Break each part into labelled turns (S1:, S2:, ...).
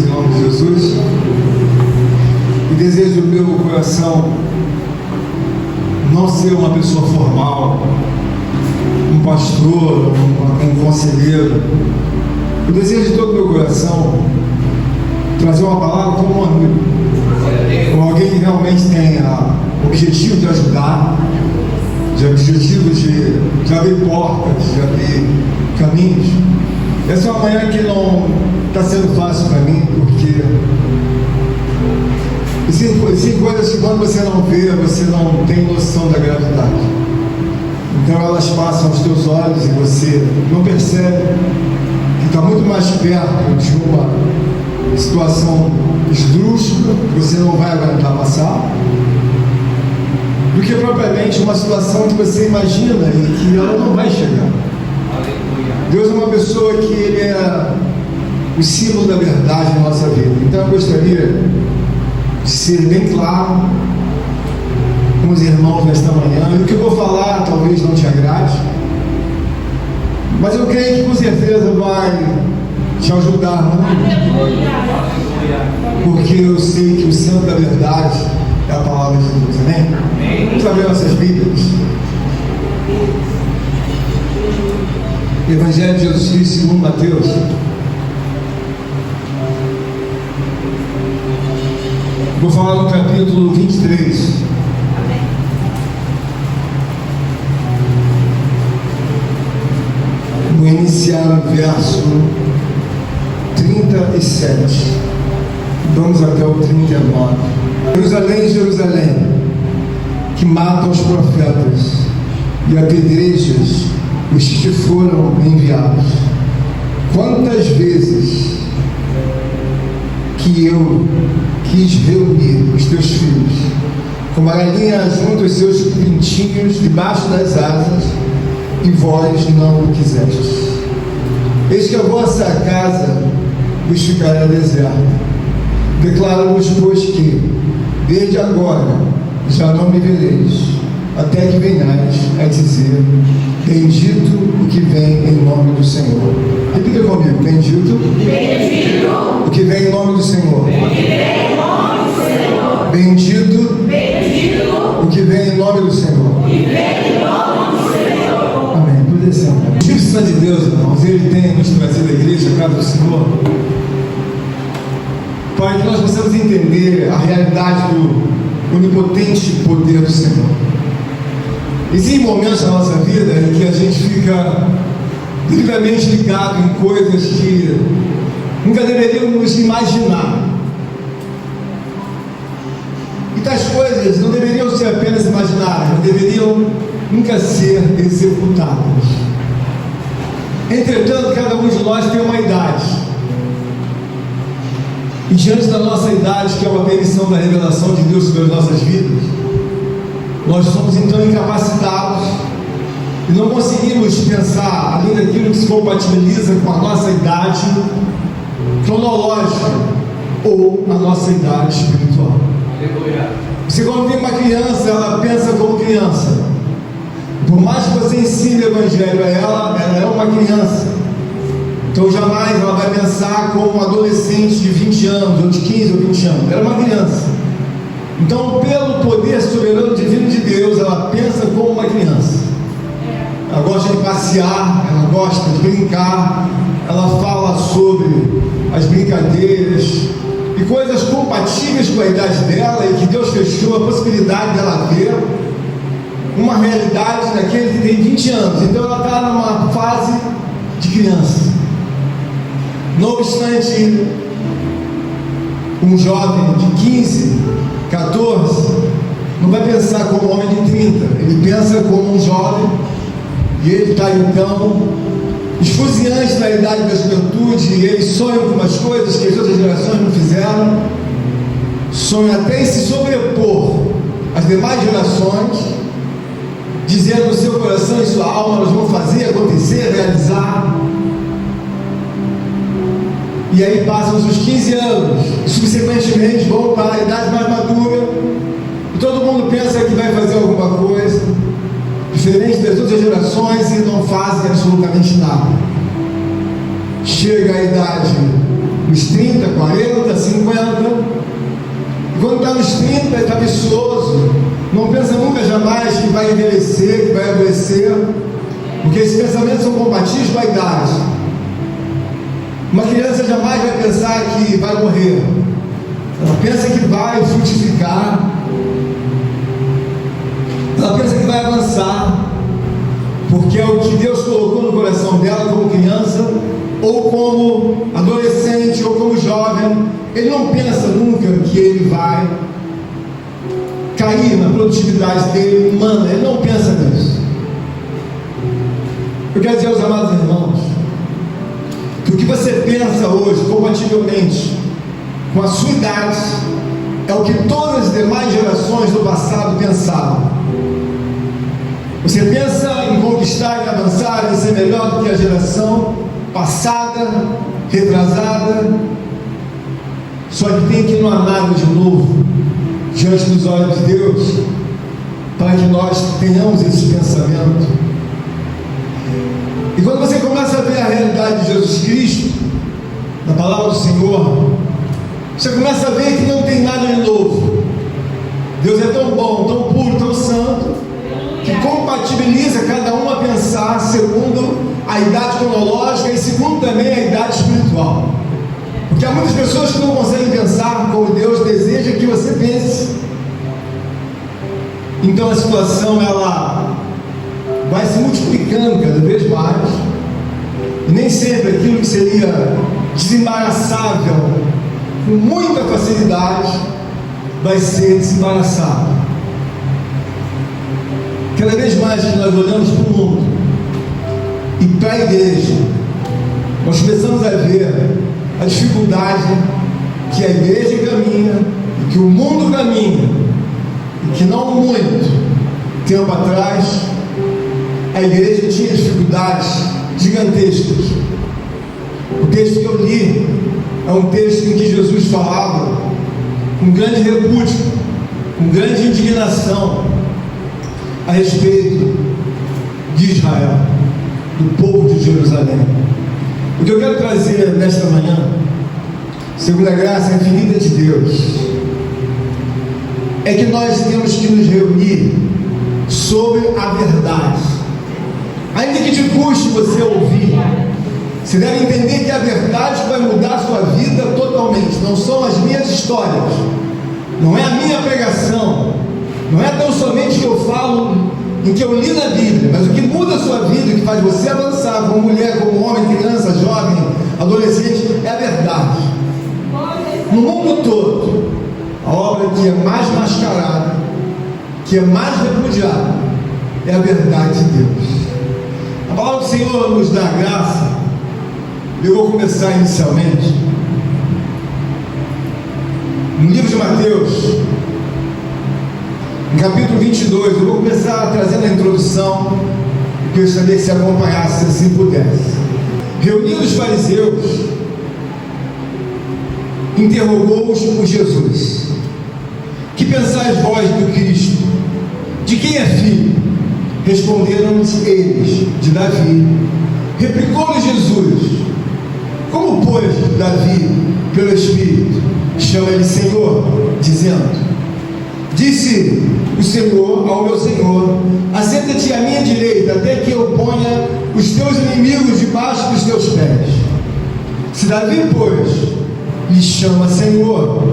S1: em nome de Jesus. E desejo do meu coração não ser uma pessoa formal, um pastor, um conselheiro. Eu desejo de todo o meu coração trazer uma palavra como um amigo, como alguém que realmente tenha o objetivo de ajudar, de objetivo de abrir portas, de abrir caminhos. Essa é uma manhã que não está sendo fácil para mim, porque existem coisas que quando você não vê, você não tem noção da gravidade. Então elas passam aos teus olhos e você não percebe que está muito mais perto de uma situação esdrúxula que você não vai aguentar passar, do que propriamente uma situação que você imagina e que ela não vai chegar. Deus é uma pessoa que Ele é o símbolo da verdade na nossa vida. Então eu gostaria de ser bem claro com os irmãos nesta manhã. E o que eu vou falar talvez não te agrade, mas eu creio que com certeza vai te ajudar muito, porque eu sei que o centro da verdade é a palavra de Deus. Amém? Vamos abrir nossas Bíblias. Evangelho de Jesus Cristo segundo Mateus. Vou falar no capítulo 23. Vou iniciar no verso 37. Vamos até o 39. Jerusalém, Jerusalém, que mata os profetas e apedrejas os que te foram enviados. Quantas vezes que eu quis reunir os teus filhos, como a galinha junta os seus pintinhos debaixo das asas, e vós não o quisestes. Eis que a vossa casa vos ficará deserta. Declaro-vos, pois, que desde agora já não me vereis, até que venhais a dizer: bendito o que vem em nome do Senhor. Repita comigo: bendito, bendito o que vem em nome do Senhor. Bendito, bendito o que vem em nome do Senhor. Amém. Por descendo. O Espírito Santo de Deus, irmãos, Ele tem nos trazido a igreja, a casa do Senhor, para que nós possamos entender a realidade do onipotente poder do Senhor. Existem momentos na nossa vida em que a gente fica devidamente ligado em coisas que nunca deveríamos imaginar. E tais coisas não deveriam ser apenas imaginadas, mas deveriam nunca ser executadas. Entretanto, cada um de nós tem uma idade. E diante da nossa idade, que é uma permissão da revelação de Deus sobre as nossas vidas, nós somos então incapacitados e não conseguimos pensar além daquilo que se compatibiliza com a nossa idade cronológica ou a nossa idade espiritual. Você, quando tem uma criança, ela pensa como criança. Por mais que você ensine o Evangelho a ela, ela é uma criança. Então jamais ela vai pensar como um adolescente de 20 anos, ou de 15 ou 20 anos. Ela é uma criança. Então, pelo poder soberano divino de Deus, ela pensa como uma criança. Ela gosta de passear, ela gosta de brincar, ela fala sobre as brincadeiras e coisas compatíveis com a idade dela, e que Deus fechou a possibilidade dela ver uma realidade daquele que tem 20 anos. Então ela está numa fase de criança. Não obstante, um jovem de 15, 14, não vai pensar como um homem de 30, ele pensa como um jovem, e ele está então esfuziante na idade da juventude, e ele sonha com umas coisas que as outras gerações não fizeram, sonha até em se sobrepor às demais gerações, dizendo no seu coração e sua alma: nós vamos fazer, acontecer, realizar. E aí passam os 15 anos, e subsequentemente vão para a idade mais madura, e todo mundo pensa que vai fazer alguma coisa diferente das outras gerações e não fazem absolutamente nada. Chega a idade nos 30, 40, 50. E quando está nos 30, está viçoso. Não pensa nunca jamais que vai envelhecer, que vai adoecer, porque esses pensamentos são compatíveis com a idade. Uma criança jamais vai pensar que vai morrer. Ela pensa que vai frutificar. Ela pensa que vai avançar, porque é o que Deus colocou no coração dela como criança, ou como adolescente, ou como jovem. Ele não pensa nunca que ele vai cair na produtividade dele humana. Ele não pensa nisso. Eu quero dizer aos amados irmãos que o que você pensa hoje, compativelmente com a sua idade, é o que todas as demais gerações do passado pensavam. Você pensa em conquistar e avançar, em ser melhor do que a geração passada, retrasada. Só que tem que não há nada de novo diante dos olhos de Deus, para que nós tenhamos esse pensamento. E quando você começa a ver a realidade de Jesus Cristo, na palavra do Senhor, você começa a ver que não tem nada de novo. Deus é tão bom, tão puro, tão santo, que compatibiliza cada um a pensar segundo a idade cronológica e segundo também a idade espiritual. Porque há muitas pessoas que não conseguem pensar como Deus deseja que você pense. Então a situação ela vai se multiplicando cada vez mais, e nem sempre aquilo que seria desembaraçável com muita facilidade vai ser desembaraçado. Cada vez mais que nós olhamos para o mundo e para a igreja, nós começamos a ver a dificuldade que a igreja caminha e que o mundo caminha, e que não muito tempo atrás a igreja tinha dificuldades gigantescas. O texto que eu li é um texto em que Jesus falava com grande repúdio, com grande indignação a respeito de Israel, do povo de Jerusalém. O que eu quero trazer nesta manhã, segundo a graça infinita de Deus, é que nós temos que nos reunir sobre a verdade. Ainda que te custe você ouvir, você deve entender que a verdade vai mudar a sua vida totalmente. Não são as minhas histórias, não é a minha pregação, não é tão somente que eu falo em que eu li na Bíblia, mas o que muda a sua vida, o que faz você avançar como mulher, como homem, criança, jovem, adolescente, é a verdade. No mundo todo, a obra que é mais mascarada, que é mais repudiada, é a verdade de Deus. A palavra do Senhor nos dá graça. Eu vou começar inicialmente no livro de Mateus, no capítulo 22. Eu vou começar trazendo a introdução, que eu gostaria que se acompanhasse, se assim pudesse. Reunindo os fariseus, interrogou-os por Jesus: que pensais vós do Cristo? De quem é filho? Responderam-lhes eles: de Davi. Replicou-lhes Jesus: como, pois, Davi, pelo Espírito, chama ele Senhor, dizendo: disse o Senhor ao meu Senhor: assenta-te à minha direita, até que eu ponha os teus inimigos debaixo dos teus pés. Se Davi, pois, lhe chama Senhor,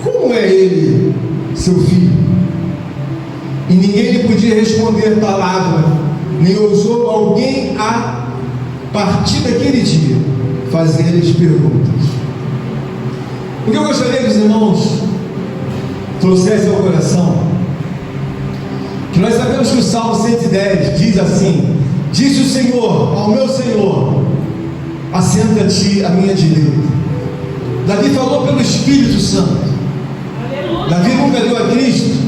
S1: como é ele seu filho? E ninguém lhe podia responder palavra, nem ousou alguém a partir daquele dia fazer-lhes perguntas. O que eu gostaria que os irmãos trouxessem ao coração, que nós sabemos que o Salmo 110 diz assim: disse o Senhor ao meu Senhor: assenta-te à minha direita. Davi falou pelo Espírito Santo. Davi nunca deu a Cristo,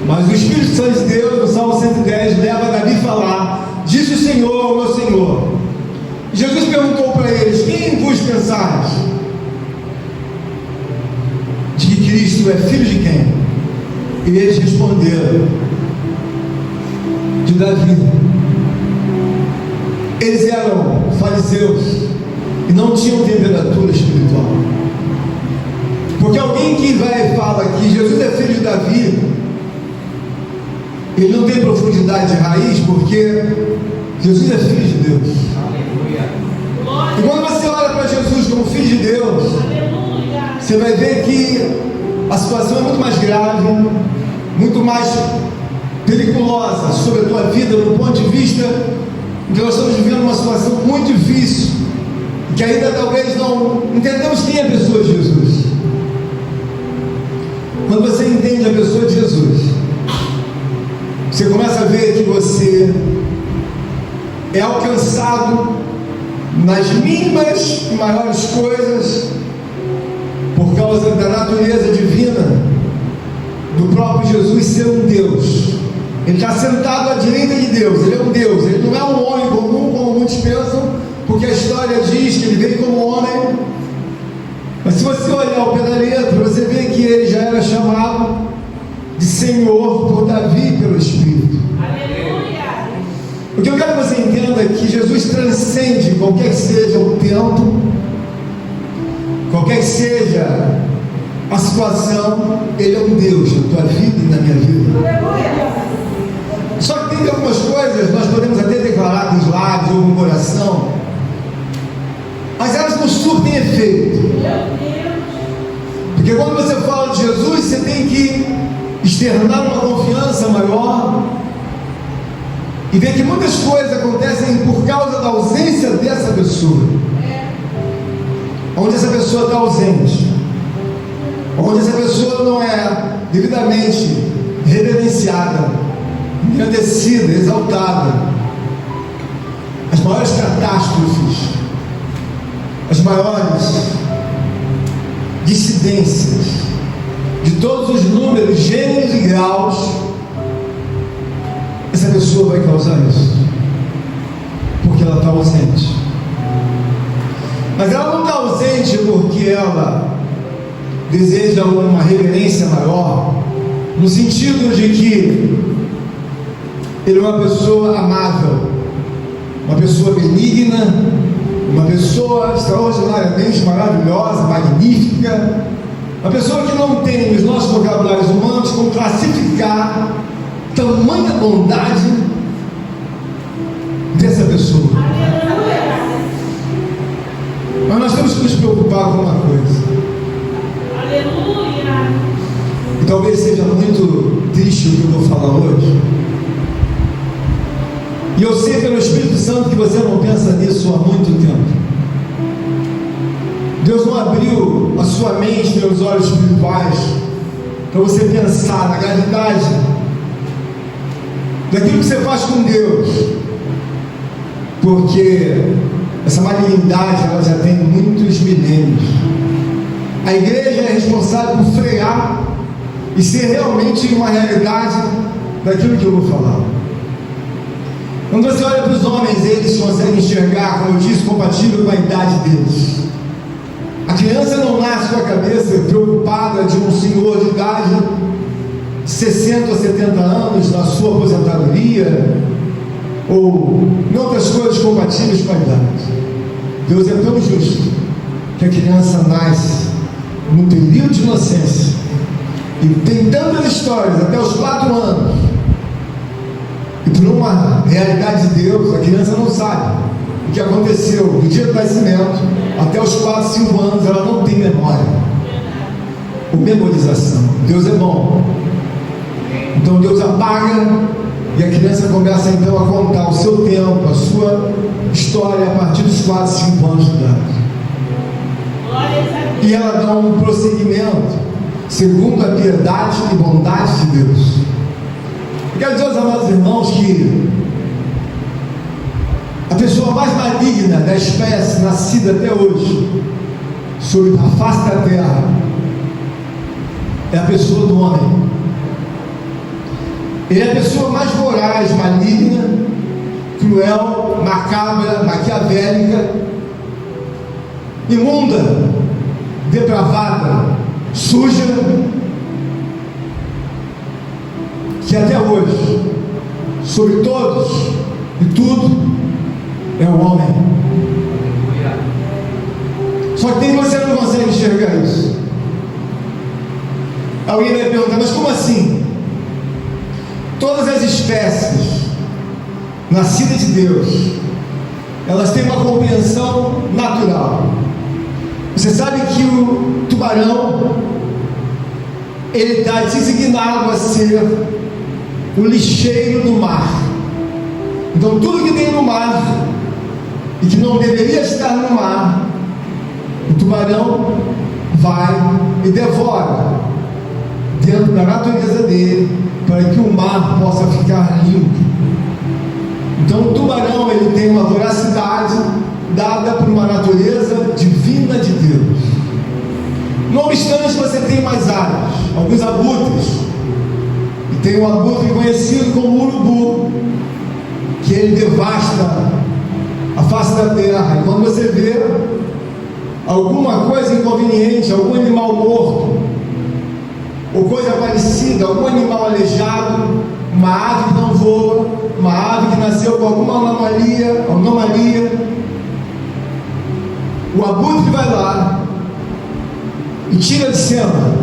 S1: mas o Espírito Santo de Deus, no Salmo 110, leva Davi a falar: disse o Senhor ao meu Senhor. Jesus perguntou para eles: quem vos pensais? De que Cristo é filho de quem? E eles responderam: de Davi. Eles eram fariseus e não tinham temperatura espiritual. Porque alguém que vai e fala que Jesus é filho de Davi, ele não tem profundidade de raiz, porque Jesus é filho de Deus. E quando você olha para Jesus como filho de Deus, você vai ver que a situação é muito mais grave, muito mais periculosa sobre a tua vida, do ponto de vista de que nós estamos vivendo uma situação muito difícil, que ainda talvez não entendemos quem é a pessoa de Jesus. Quando você entende a pessoa de Jesus, você começa a ver que você é alcançado nas mínimas e maiores coisas por causa da natureza divina do próprio Jesus ser um Deus. Ele está sentado à direita de Deus, ele é um Deus, ele não é um homem comum como muitos pensam, porque a história diz que ele veio como homem. Mas se você olhar ao pé da letra, você vê que ele já era chamado de Senhor por Davi pelo Espírito.
S2: Aleluia!
S1: O que eu quero que você entenda é que Jesus transcende qualquer que seja o tempo, qualquer que seja a situação, ele é um Deus na tua vida e na minha vida.
S2: Aleluia!
S1: Só que tem algumas coisas, nós podemos até declarar com os lábios ou com o coração, mas elas não surtem efeito. Porque quando você fala de Jesus, você tem que externar uma confiança maior e ver que muitas coisas acontecem por causa da ausência dessa pessoa. Onde essa pessoa está ausente, onde essa pessoa não é devidamente reverenciada, engrandecida, exaltada, as maiores catástrofes, as maiores dissidências de todos os números, gêneros e graus, essa pessoa vai causar isso, porque ela está ausente. Mas ela não está ausente porque ela deseja uma reverência maior, no sentido de que ele é uma pessoa amável, uma pessoa benigna, uma pessoa extraordinariamente maravilhosa, magnífica, uma pessoa que não tem nos nossos vocabulários humanos como classificar tamanha bondade dessa pessoa. Mas nós temos que nos preocupar com uma coisa.
S2: Aleluia!
S1: E talvez seja muito triste o que eu vou falar hoje. E eu sei pelo Espírito Santo que você não pensa nisso há muito tempo. Deus não abriu a sua mente e os olhos espirituais para você pensar na gravidade daquilo que você faz com Deus, porque essa malignidade ela já tem muitos milênios. A igreja é responsável por frear e ser realmente uma realidade daquilo que eu vou falar. Quando você olha para os homens, eles conseguem enxergar, como eu disse, compatível com a idade deles. A criança não nasce com a cabeça preocupada de um senhor de idade de 60 ou 70 anos na sua aposentadoria ou em outras coisas compatíveis com a idade. Deus é tão justo que a criança nasce no período de inocência e tem tantas histórias até os 4 anos, e por uma realidade de Deus a criança não sabe o que aconteceu do dia do nascimento até os 4, 5 anos. Ela não tem memória ou memorização. Deus é bom, então Deus apaga e a criança começa então a contar o seu tempo, a sua história a partir dos 4, 5 anos de idade. E ela dá um prosseguimento segundo a piedade e bondade de Deus. Eu quero dizer aos amados irmãos que a pessoa mais maligna da espécie nascida até hoje sobre a face da terra é a pessoa do homem. Ele é a pessoa mais voraz, maligna, cruel, macabra, maquiavélica, imunda, depravada, suja, que até hoje, sobre todos e tudo, é o homem. Só que você não consegue enxergar isso. Alguém vai perguntar, mas como assim? Todas as espécies nascidas de Deus, elas têm uma compreensão natural. Você sabe que o tubarão, ele está designado a ser o lixeiro do mar. Então tudo que tem no mar e que não deveria estar no mar, o tubarão vai e devora dentro da natureza dele, para que o mar possa ficar limpo. Então o tubarão, ele tem uma voracidade dada por uma natureza divina de Deus. Não obstante, você tem mais aves, alguns abutres, e tem um abutre conhecido como urubu, que ele devasta a face da terra. E quando você vê alguma coisa inconveniente, algum animal morto, ou coisa parecida, algum animal aleijado, uma ave que não voa, uma ave que nasceu com alguma anomalia, o abutre vai lá e tira de cena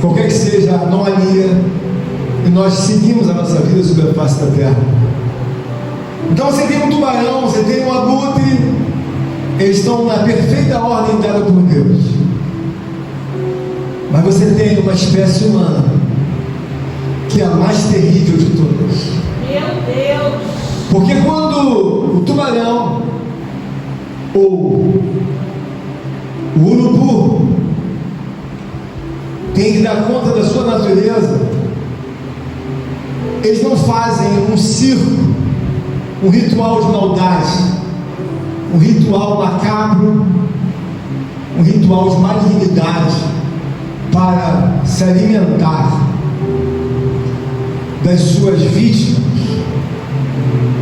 S1: qualquer que seja a anomalia, e nós seguimos a nossa vida sobre a face da terra. Então você tem um tubarão, você tem um abutre, eles estão na perfeita ordem dada por Deus. Mas você tem uma espécie humana, que é a mais terrível de todas.
S2: Meu Deus!
S1: Porque quando o tubarão ou o urubu tem que dar conta da sua natureza, eles não fazem um circo, um ritual de maldade, um ritual macabro, um ritual de malignidade, para se alimentar das suas vítimas,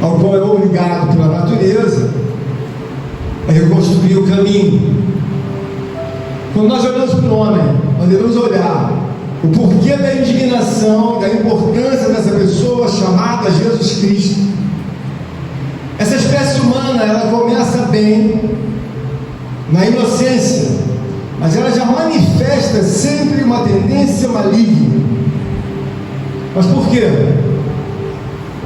S1: ao qual é obrigado pela natureza a reconstruir o caminho. Quando nós olhamos para o homem, nós devemos olhar o porquê da indignação, da importância dessa pessoa chamada Jesus Cristo. Essa espécie humana, ela começa bem, na inocência, mas ela já manifesta sempre uma tendência maligna. Mas por quê?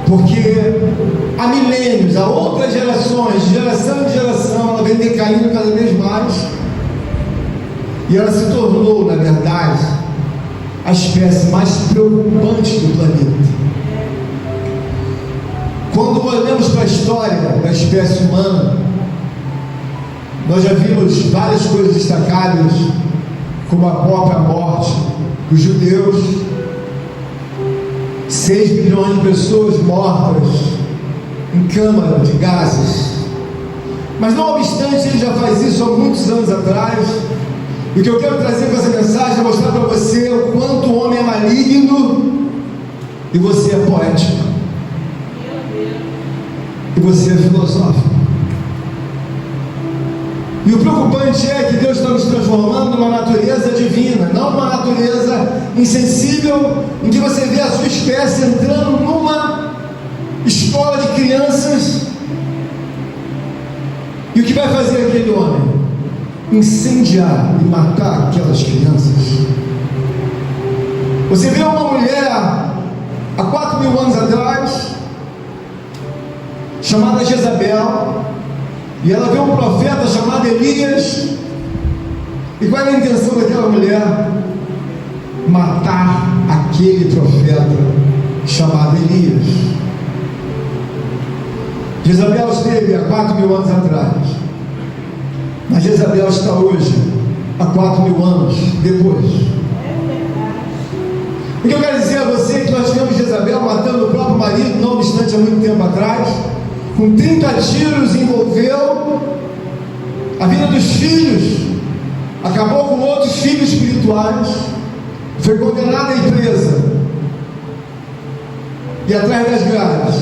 S1: Porque há milênios, há outras gerações, de geração em geração, ela vem decaindo cada vez mais, e ela se tornou, na verdade, a espécie mais preocupante do planeta. Quando olhamos para a história da espécie humana, nós já vimos várias coisas destacadas, como a própria morte dos judeus, 6 bilhões de pessoas mortas em câmara de gases. Mas não obstante, ele já faz isso há muitos anos atrás. E o que eu quero trazer com essa mensagem é mostrar para você o quanto o homem é maligno e você é poético, e você é filosófico. E o preocupante é que Deus está nos transformando numa natureza divina, não numa natureza insensível, em que você vê a sua espécie entrando numa escola de crianças. E o que vai fazer aquele homem? Incendiar e matar aquelas crianças. Você vê uma mulher há 4.000 anos atrás, chamada Jezabel, e ela vê um profeta chamado Elias. E qual era a intenção daquela mulher? Matar aquele profeta chamado Elias. Jezabel esteve há 4.000 anos atrás, mas Jezabel está hoje há 4.000 anos depois. O que eu quero dizer a você é que nós tivemos Jezabel matando o próprio marido, não obstante, há muito tempo atrás, com 30 tiros, envolveu a vida dos filhos, acabou com outros filhos espirituais, foi condenada e presa, e atrás das grades,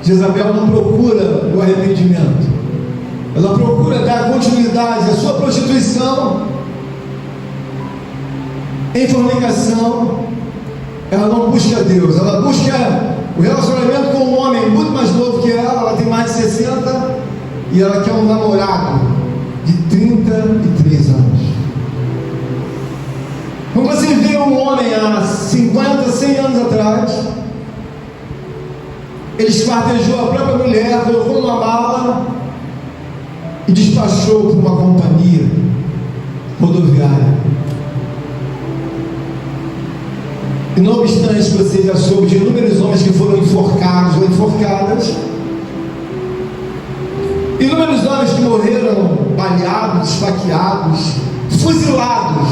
S1: Jezabel não procura o arrependimento, ela procura dar continuidade à sua prostituição, em fornicação. Ela não busca Deus, ela busca o relacionamento com um homem muito mais novo que ela tem mais de 60, e ela quer um namorado de 33 anos. Quando você vê um homem há 50, 100 anos atrás, ele esquartejou a própria mulher, colocou numa mala e despachou para uma companhia rodoviária. E não obstante, você já soube de inúmeros homens que foram enforcados ou enforcadas, inúmeros homens que morreram baleados, esfaqueados, fuzilados.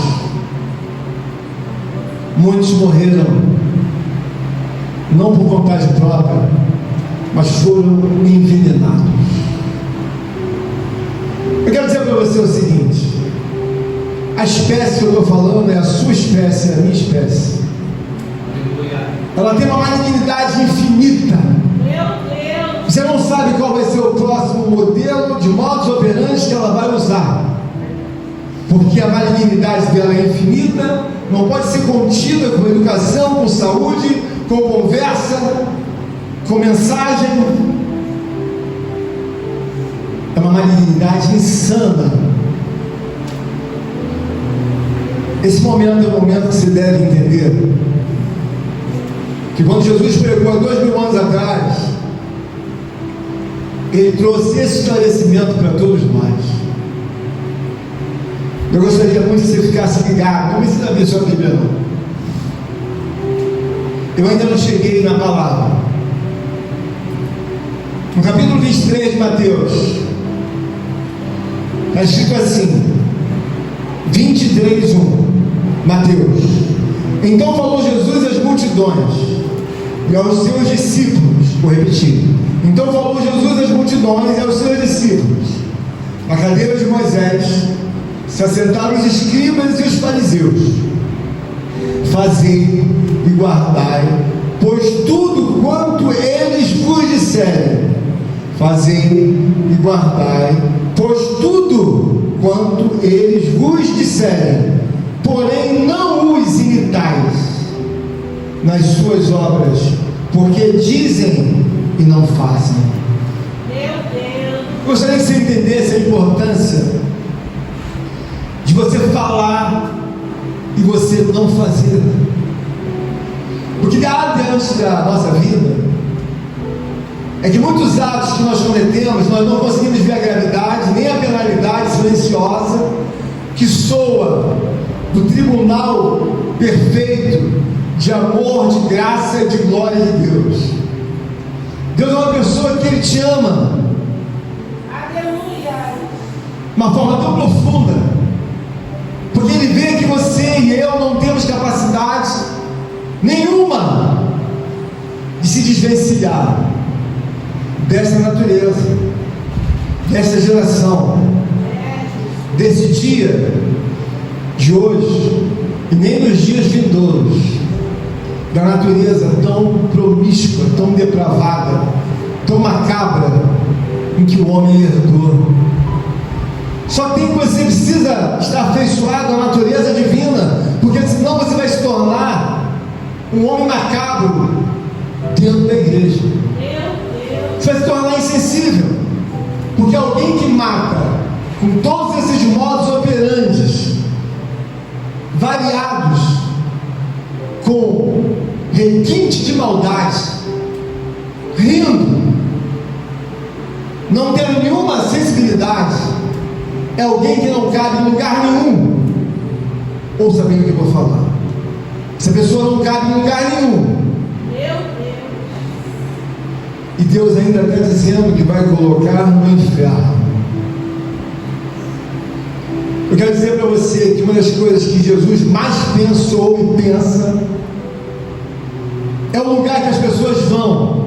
S1: Muitos morreram não por vontade própria, mas foram envenenados. Eu quero dizer para você o seguinte: a espécie que eu estou falando é a sua espécie, é a minha espécie. Ela tem uma malignidade infinita.
S2: Meu Deus.
S1: Você não sabe qual vai ser o próximo modelo de modus operandi que ela vai usar, porque a malignidade dela é infinita, não pode ser contida com educação, com saúde, com conversa, com mensagem. É uma malignidade insana. Esse momento é o momento que você deve entender que quando Jesus pregou há 2000 anos atrás, Ele trouxe esse esclarecimento para todos nós. Eu gostaria muito que você ficasse ligado. Não precisa abrir sua Bíblia, não. Eu ainda não cheguei na palavra. No capítulo 23 de Mateus, está escrito assim, 23:1, Mateus. Então falou Jesus às multidões e aos seus discípulos. Vou repetir. Então falou Jesus às multidões e aos seus discípulos. Na cadeira de Moisés se assentaram os escribas e os fariseus. Fazei e guardai, pois tudo quanto eles vos disserem. Fazei e guardai, pois tudo quanto eles vos disserem. Porém não os imitais nas suas obras, porque dizem e não fazem.
S2: Meu Deus.
S1: Gostaria que você entendesse a importância de você falar e você não fazer. Porque há diante da nossa vida é que muitos atos que nós cometemos, nós não conseguimos ver a gravidade, nem a penalidade silenciosa que soa do tribunal perfeito de amor, de graça e de glória de Deus. Deus é uma pessoa que Ele te ama.
S2: Aleluia.
S1: Uma forma tão profunda, porque Ele vê que você e eu não temos capacidade nenhuma de se desvencilhar dessa natureza, dessa geração, desse dia de hoje e nem nos dias vindouros, da natureza tão promíscua, tão depravada, tão macabra em que o homem herdou. Só tem que você precisa estar afeiçoado à natureza divina, porque senão você vai se tornar um homem macabro dentro da igreja. Você vai se tornar insensível, porque alguém que mata com todos esses modos operantes variados, com requinte de maldade, rindo, não tendo nenhuma sensibilidade, é alguém que não cabe em lugar nenhum. Ouça bem o que eu vou falar. Essa pessoa não cabe em lugar nenhum. E Deus ainda está dizendo que vai colocar no inferno. Eu quero dizer para você que uma das coisas que Jesus mais pensou e pensa é o lugar que as pessoas vão.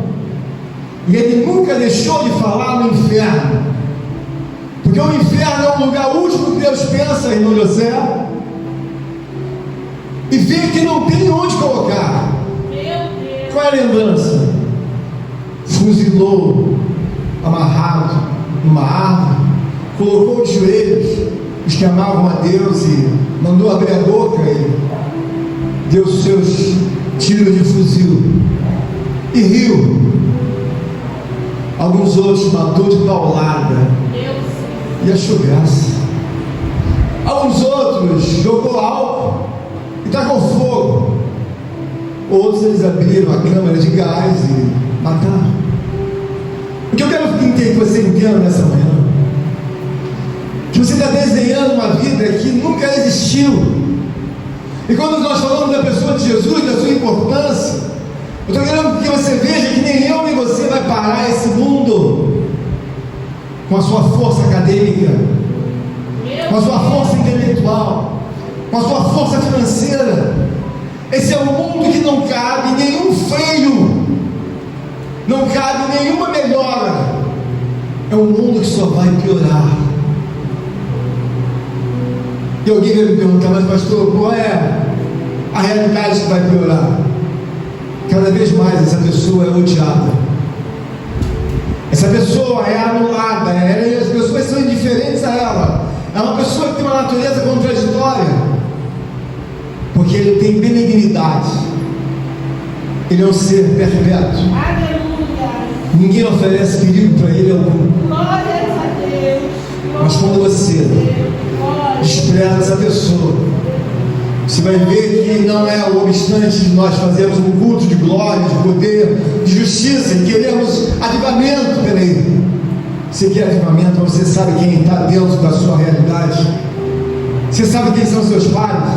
S1: E Ele nunca deixou de falar no inferno, porque o inferno é o lugar último que Deus pensa, irmão José, e vê que não tem onde colocar. Qual é a lembrança? Fuzilou, amarrado numa árvore, colocou de joelhos os que amavam a Deus e mandou abrir a boca e deu seus tiros de fuzil e riu. Alguns outros matou de paulada e achou graça. Alguns outros jogou álcool e tacou fogo. Outros eles abriram a câmara de gás e mataram. O que eu quero que você entenda nessa manhã, que você está desenhando uma vida que nunca existiu. E quando nós falamos da pessoa de Jesus, da sua importância, eu estou querendo que você veja que nem eu nem você vai parar esse mundo com a sua força acadêmica, com a sua força intelectual, com a sua força financeira. Esse é um mundo que não cabe nenhum freio, não cabe nenhuma melhora. É um mundo que só vai piorar. E alguém vai me perguntar, mas pastor, qual é a realidade que vai piorar? Cada vez mais essa pessoa é odiada, essa pessoa é anulada, as pessoas são indiferentes a ela. É uma pessoa que tem uma natureza contraditória, porque ele tem benignidade, ele é um ser perpétuo.
S2: Aleluia.
S1: Ninguém oferece perigo para ele algum.
S2: Glórias a Deus.
S1: Mas quando você despreza essa pessoa, você vai ver que não é o obstante de nós fazermos um culto de glória, de poder, de justiça, e queremos avivamento. Peraí, você quer avivamento, mas você sabe quem está dentro da sua realidade? Você sabe quem são seus pais?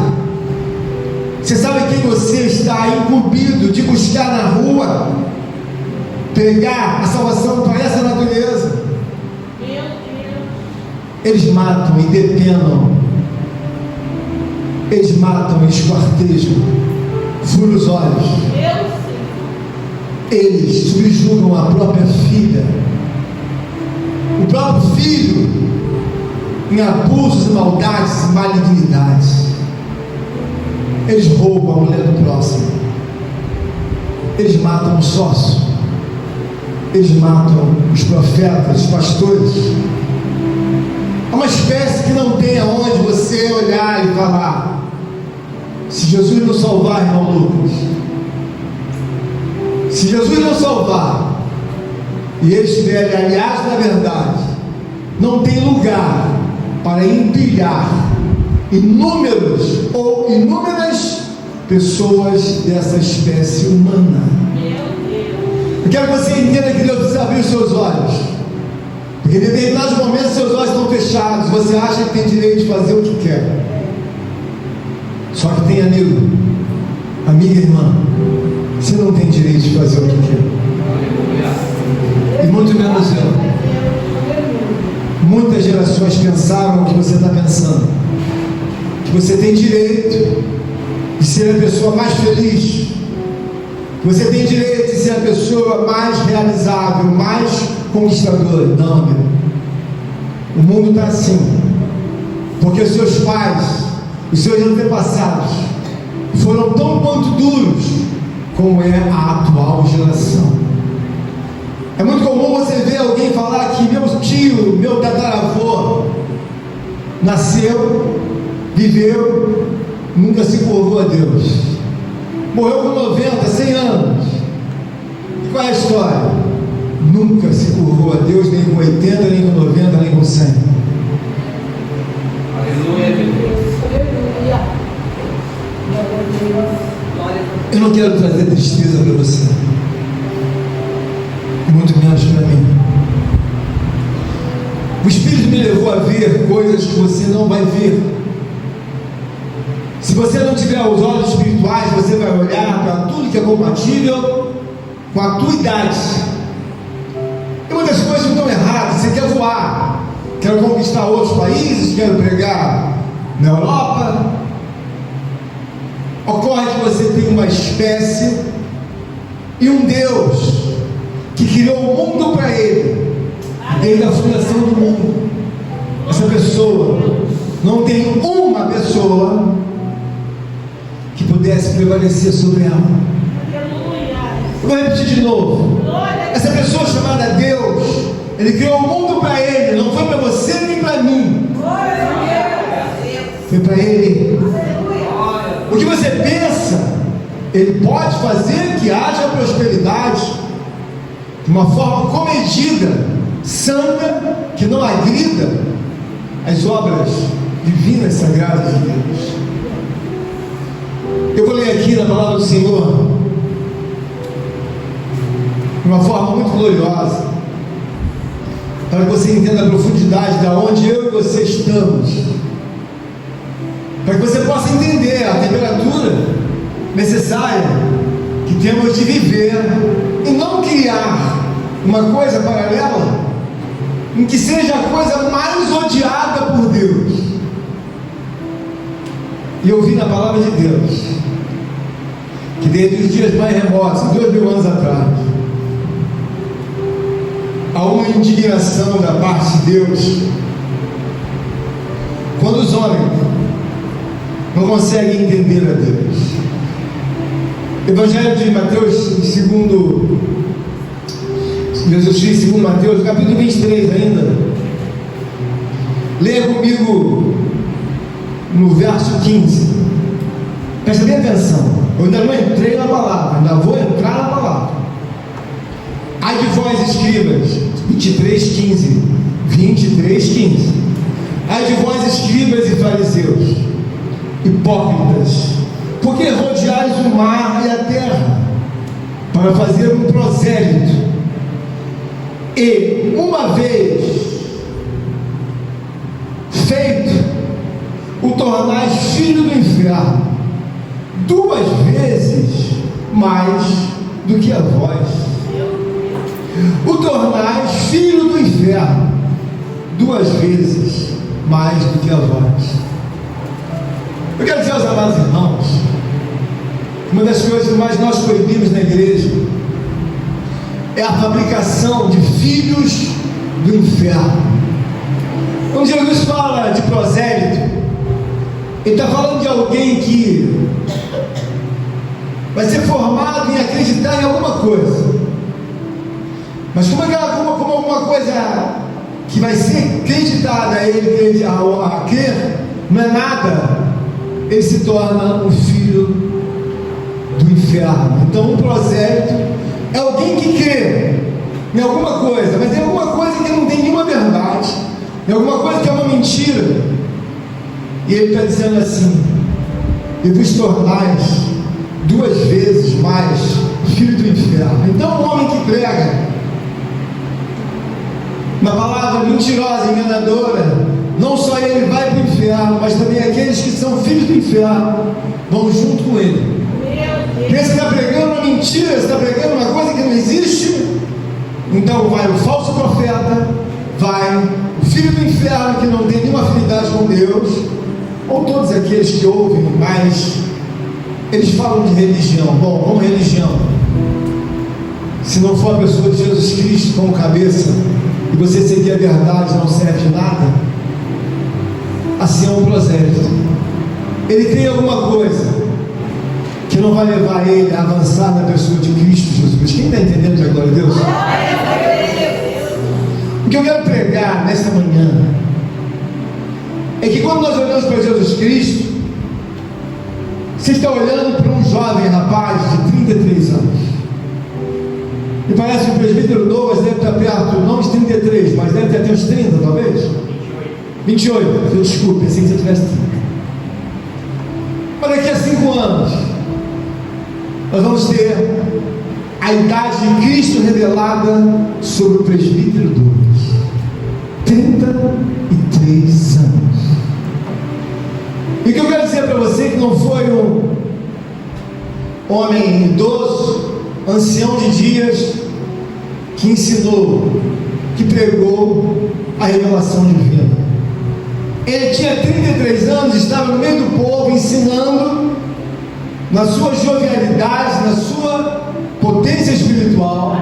S1: Você sabe quem você está incumbido de buscar na rua, pregar a salvação para essa natureza?
S2: Meu Deus.
S1: Eles matam e depenam, eles matam e esquartejam, furam os olhos,
S2: Eu sei.
S1: eles subjugam a própria filha, o próprio filho, em abusos, maldades e malignidades. Eles roubam a mulher do próximo, eles matam o sócio, eles matam os profetas, os pastores. É uma espécie que não tem aonde você olhar e falar: se Jesus não salvar, irmão Lucas, se Jesus não salvar, e eles estiverem aliados na verdade, não tem lugar para empilhar inúmeros ou inúmeras pessoas dessa espécie humana.
S2: Meu Deus.
S1: Eu quero que você entenda que Deus precisa abrir os seus olhos, porque em determinados momentos seus olhos estão fechados, você acha que tem direito de fazer o que quer. Só que tem amigo, amiga, irmã, você não tem direito de fazer o que quer, e muito menos eu. Muitas gerações pensaram o que você está pensando, que você tem direito de ser a pessoa mais feliz, que você tem direito de ser a pessoa mais realizável, mais conquistadora. Não, meu. O mundo está assim, porque os seus pais, os seus antepassados foram tão quanto duros como é a atual geração. É muito comum você ver alguém falar que meu tio, meu tataravô nasceu, viveu, nunca se curvou a Deus, morreu com 90, 100 anos. E qual é a história? Nunca se curvou a Deus, nem com 80, nem com 90, nem com 100.
S2: Aleluia.
S1: Eu não quero trazer tristeza para você, e muito menos para mim. O Espírito me levou a ver coisas que você não vai ver. Se você não tiver os olhos espirituais, você vai olhar para tudo que é compatível com a tua idade. E muitas coisas estão erradas. Você quer voar, quer conquistar outros países, quer pregar na Europa. Ocorre que você tem uma espécie e um Deus que criou o mundo para ele, desde a fundação do mundo. Essa pessoa, não tem uma pessoa que pudesse prevalecer sobre ela.
S2: Aleluia.
S1: Eu vou repetir de novo. Essa pessoa chamada Deus, ele criou o mundo para ele, não foi para você nem para mim, foi para ele. O que você pensa, ele pode fazer que haja prosperidade de uma forma comedida, santa, que não agrida as obras divinas sagradas de Deus. Eu vou ler aqui na palavra do Senhor, de uma forma muito gloriosa, para que você entenda a profundidade de onde eu e você estamos, para que você possa entender a temperatura necessária que temos de viver e não criar uma coisa paralela em que seja a coisa mais odiada por Deus. E eu vi na palavra de Deus que desde os dias mais remotos, 2000 anos atrás, há uma indignação da parte de Deus quando os homens não conseguem entender a Deus. Evangelho de Mateus, segundo Jesus Cristo, segundo Mateus, capítulo 23 ainda. Leia comigo no verso 15. Presta bem atenção. Eu ainda não entrei na palavra, ainda vou entrar na palavra. Ai de vós, escribas, 23:15. 23:15. Ai de vós, escribas e fariseus, hipócritas, porque rodeais o mar e a terra para fazer um prosélito, e uma vez feito, o tornais filho do inferno, 2 vezes mais do que a vós. O tornais filho do inferno, 2 vezes mais do que a vós. Eu quero dizer aos amados irmãos, uma das coisas que mais nós proibimos na igreja é a fabricação de filhos do inferno. Quando Jesus fala de prosélito, ele está falando de alguém que vai ser formado em acreditar em alguma coisa, mas como alguma coisa que vai ser acreditada a ele a crer, não é nada, ele se torna um filho do inferno. Então um prosélito é alguém que crê em alguma coisa, mas em alguma coisa que não tem nenhuma verdade, em alguma coisa que é uma mentira, e ele está dizendo assim: e vos tornais 2 vezes mais filho do inferno. Então o homem que prega uma palavra mentirosa, enganadora, não só ele vai para o inferno, mas também aqueles que são filhos do inferno vão junto com ele. Porque você está pregando uma mentira, você está pregando uma coisa que não existe. Então vai o falso profeta, vai o filho do inferno que não tem nenhuma afinidade com Deus, ou todos aqueles que ouvem, mas eles falam de religião. Bom, como religião, se não for a pessoa de Jesus Cristo como cabeça, e você seguir a verdade, não serve de nada, assim é um prosélito. Ele tem alguma coisa que não vai levar ele a avançar na pessoa de Cristo Jesus. Quem está entendendo de glória a Deus? O que eu quero pregar nesta manhã é que quando nós olhamos para Jesus Cristo, você está olhando para um jovem rapaz de 33 anos. Me parece que o presbítero Douglas deve estar perto, não de 33, mas deve ter até uns 30 talvez. 28, eu desculpe, pensei que você tivesse 30. Mas daqui a 5 anos nós vamos ter a idade de Cristo revelada sobre o presbítero Douglas. 33 anos. E o que eu quero dizer para você é que não foi um homem idoso, ancião de dias, que ensinou, que pregou a revelação divina. Ele tinha 33 anos, estava no meio do povo, ensinando, na sua jovialidade, na sua potência espiritual,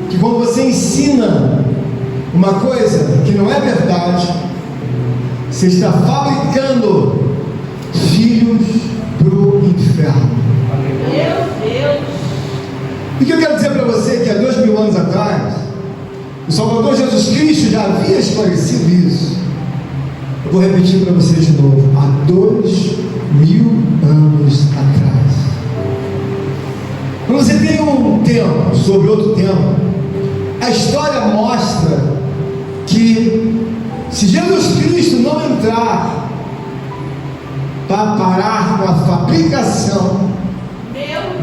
S1: que quando você ensina uma coisa que não é verdade, você está fabricando filhos para o inferno.
S2: Meu Deus.
S1: E o que eu quero dizer para você é que há 2000 anos atrás, o Salvador Jesus Cristo já havia esclarecido isso. Eu vou repetir para você de novo: há 2000 anos atrás. Quando você tem um tema sobre outro tema, a história mostra que se Jesus Cristo não entrar para parar com a fabricação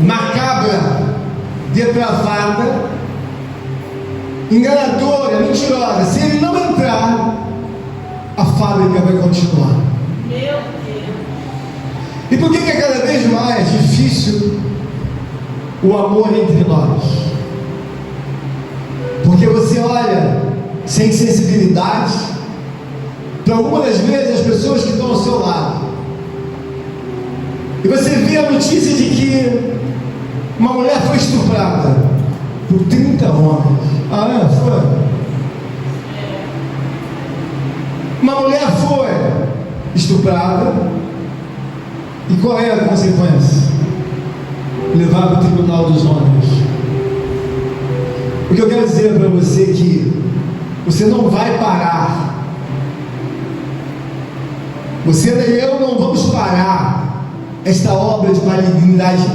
S1: macabra, depravada, enganadora, mentirosa. Se ele não entrar, a fábrica vai continuar.
S2: Meu Deus.
S1: E por que é cada vez mais difícil o amor entre nós? Porque você olha sem sensibilidade para algumas das vezes as pessoas que estão ao seu lado, e você vê a notícia de que uma mulher foi estuprada por 30 homens. Ah, é? Foi? Uma mulher foi estuprada, e qual é a consequência? Levar para o tribunal dos homens. O que eu quero dizer para você é que você não vai parar. Você e eu não vamos parar esta obra de malignidade,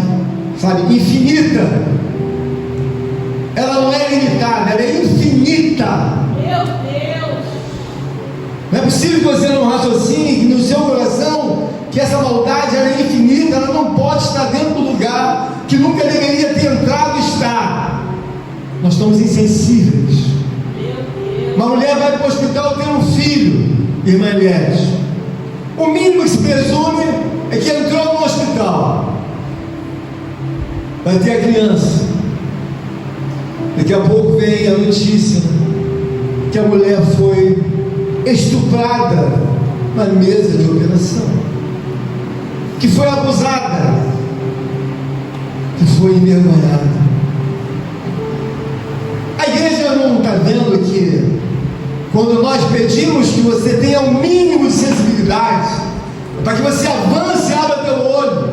S1: sabe, infinita. Ela não é limitada, ela é infinita.
S2: Meu Deus.
S1: Não é possível que você não raciocine no seu coração que essa maldade ela é infinita, ela não pode estar dentro do lugar que nunca deveria ter entrado e estar. Nós estamos insensíveis. Uma mulher vai para o hospital ter um filho, irmã Eliette. O mínimo que se presume é que entrou no hospital, vai ter a criança. Daqui a pouco vem a notícia que a mulher foi estuprada na mesa de operação, que foi abusada, que foi envergonhada. A igreja não está vendo que quando nós pedimos que você tenha um mínimo de sensibilidade, para que você avance e abra teu olho,